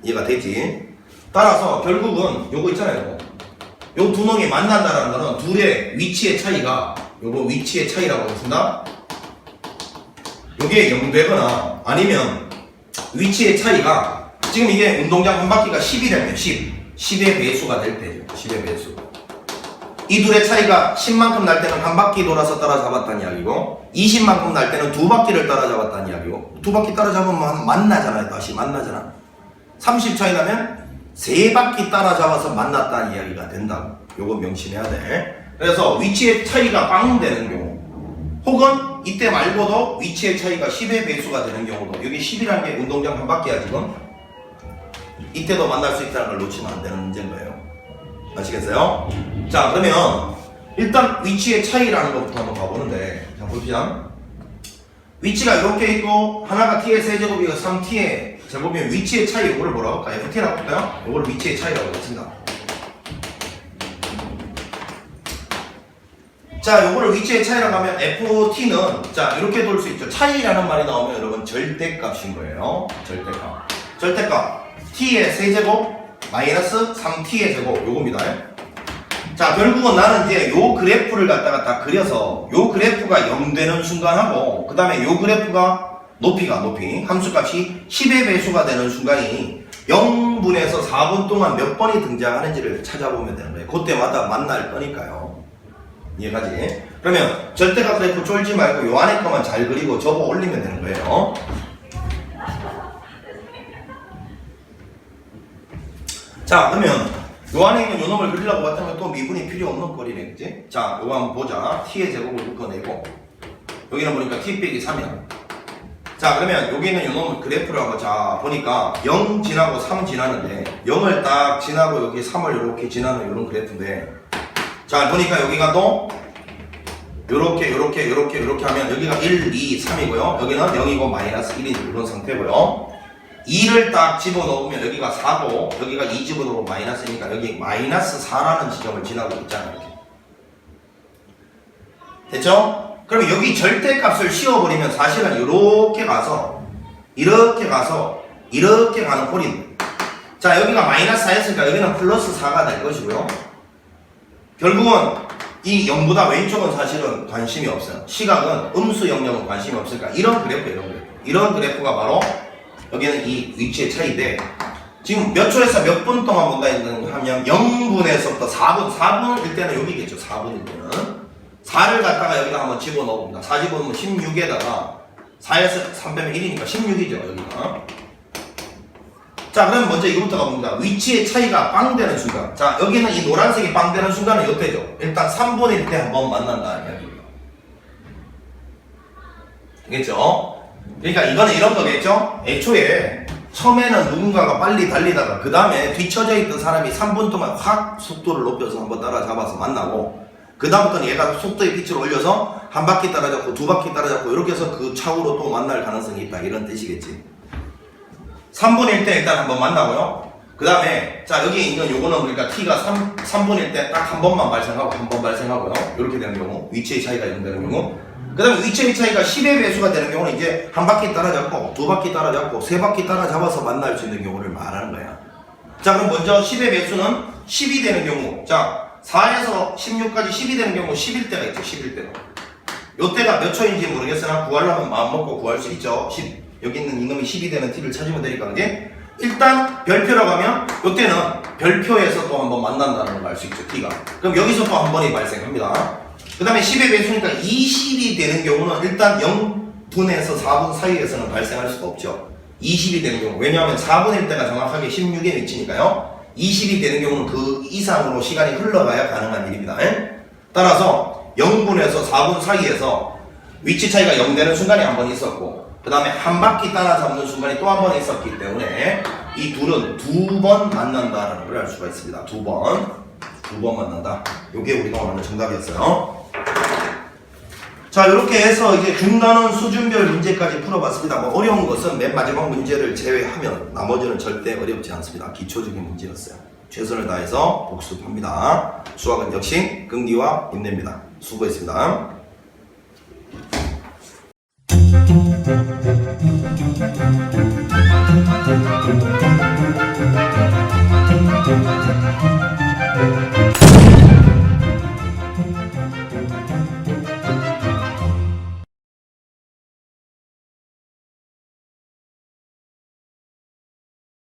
S1: 이해가 되지? 따라서 결국은 요거 있잖아요. 요 두 놈이 만난다는 거는 둘의 위치의 차이가 요거 위치의 차이라고 했습니다. 요게 0 되거나 아니면 위치의 차이가 지금 이게 운동장 한 바퀴가 10이라면 10의 배수가 될 때죠. 10의 배수. 이 둘의 차이가 10만큼 날 때는 한 바퀴 돌아서 따라잡았다는 이야기고 20만큼 날 때는 두 바퀴를 따라잡았다는 이야기고 두 바퀴 따라잡으면 만나잖아요. 다시 만나잖아. 30 차이 나면 세 바퀴 따라잡아서 만났다는 이야기가 된다고. 요거 명심해야 돼. 그래서 위치의 차이가 빵 되는 경우 혹은 이때 말고도 위치의 차이가 10의 배수가 되는 경우도 여기 10이라는 게 운동장 한 바퀴야 지금 이때도 만날 수 있다는 걸 놓치면 안 되는 문제인 거예요. 아시겠어요? 자 그러면 일단 위치의 차이라는 것부터 한번 봐보는데 자 보시면 위치가 이렇게 있고 하나가 t의 세제곱이고 3t의 제곱이면 위치의 차이 이거를 뭐라고 할까요? ft라고 할까요? 이거를 위치의 차이라고 했습니다. 자, 요거를 위치의 차이라고 하면 ft는 자 이렇게 돌 수 있죠. 차이라는 말이 나오면 여러분 절대값인 거예요. 절대값. 절대값 t의 세제곱 마이너스 3t의 제곱 요겁니다. 자 결국은 나는 이제 요 그래프를 갖다가 딱 그려서 요 그래프가 0 되는 순간하고 그 다음에 요 그래프가 높이가 높이 함수값이 10의 배수가 되는 순간이 0분에서 4분 동안 몇 번이 등장하는지를 찾아보면 되는 거예요. 그때마다 만날 거니까요. 이해가지? 그러면 절대값 그래프 쫄지 말고 요 안에 거만 잘 그리고 접어 올리면 되는 거예요. 자, 그러면 요 안에 있는 요 놈을 그리려고 봤다면 또 미분이 필요 없는 꼴이네, 그치? 자, 요거 한번 보자. t의 제곱을 묶어내고 여기는 보니까 t 빼기 3이야. 자, 그러면 여기 있는 요 놈을 그래프를 한번 자 보니까 0 지나고 3 지나는데 0을 딱 지나고 여기 3을 이렇게 지나는 요런 그래프인데, 자 보니까 여기가 또 요렇게 하면 여기가 1, 2, 3이고요. 여기는 0이고 마이너스 1인 이런 상태고요. 2를 딱 집어넣으면 여기가 4고 여기가 2 집어넣으면 마이너스니까 여기 마이너스 4라는 지점을 지나고 있잖아요. 이렇게. 됐죠? 그러면 여기 절대값을 씌워버리면 사실은 이렇게 가서 이렇게 가는 꼴인데, 자 여기가 마이너스 4였으니까 여기는 플러스 4가 될 것이고요. 결국은 이 0보다 왼쪽은 사실은 관심이 없어요. 시각은 음수 영역은 관심이 없으니까 이런 그래프, 이런 그래프가 바로 여기는 이 위치의 차이인데, 지금 몇 초에서 몇 분 동안 본다 하면 0분에서부터 4분일 때는 여기겠죠. 4분일 때는 4를 갖다가 여기다 한번 집어넣어봅니다. 4 집어넣으면 16에다가 4에서 3 빼면 1이니까 16이죠 여기가. 자, 그럼 먼저 이거부터 가봅니다. 위치의 차이가 빵 되는 순간. 자, 여기는 이 노란색이 빵 되는 순간은 이때죠. 일단 3분의 1때 한번 만난다 이야기입니다. 되겠죠? 그러니까 이거는 이런 거겠죠? 애초에 처음에는 누군가가 빨리 달리다가 그 다음에 뒤쳐져 있던 사람이 3분 동안 확 속도를 높여서 한번 따라잡아서 만나고, 그 다음부터는 얘가 속도의 빛을 올려서 한 바퀴 따라잡고 두 바퀴 따라잡고 이렇게 해서 그 차후로 또 만날 가능성이 있다 이런 뜻이겠지. 3분의 1때 일단 한번 만나고요. 그 다음에 자 여기 있는 요거는 그러니까 t가 3분의 1때 딱 한 번만 발생하고 한 번 발생하고요. 이렇게 되는 경우 위치의 차이가 이동되는 경우. 그 다음에 위치의 차이가 10의 배수가 되는 경우는 이제 한 바퀴 따라잡고 두 바퀴 따라잡고 세 바퀴 따라잡아서 만날 수 있는 경우를 말하는 거야. 자 그럼 먼저 10의 배수는 10이 되는 경우, 자 4에서 16까지 10이 되는 경우 10일 때가 있죠. 10일 때가. 요 때가 몇 초인지 모르겠으나 구하려면 마음 먹고 구할 수 있죠. 10. 여기 있는 이놈이 10이 되는 t를 찾으면 되니까. 그게 일단 별표라고 하면 요 때는 별표에서 또 한번 만난다는 걸 알 수 있죠. t가. 그럼 여기서 또 한 번이 발생합니다. 그 다음에 10의 배수니까 20이 되는 경우는 일단 0분에서 4분 사이에서는 발생할 수가 없죠. 20이 되는 경우. 왜냐하면 4분의 1때가 정확하게 16의 위치니까요. 20이 되는 경우는 그 이상으로 시간이 흘러가야 가능한 일입니다. 따라서 0분에서 4분 사이에서 위치 차이가 0 되는 순간이 한 번 있었고, 그 다음에 한 바퀴 따라잡는 순간이 또 한 번 있었기 때문에 이 둘은 두 번 만난다라는 걸 알 수가 있습니다. 두 번 만난다. 요게 우리가 원하는 정답이었어요. 자, 이렇게 해서 이제 중단원 수준별 문제까지 풀어봤습니다. 뭐 어려운 것은 맨 마지막 문제를 제외하면 나머지는 절대 어렵지 않습니다. 기초적인 문제였어요. 최선을 다해서 복습합니다. 수학은 역시 끈기와 인내입니다. 수고했습니다.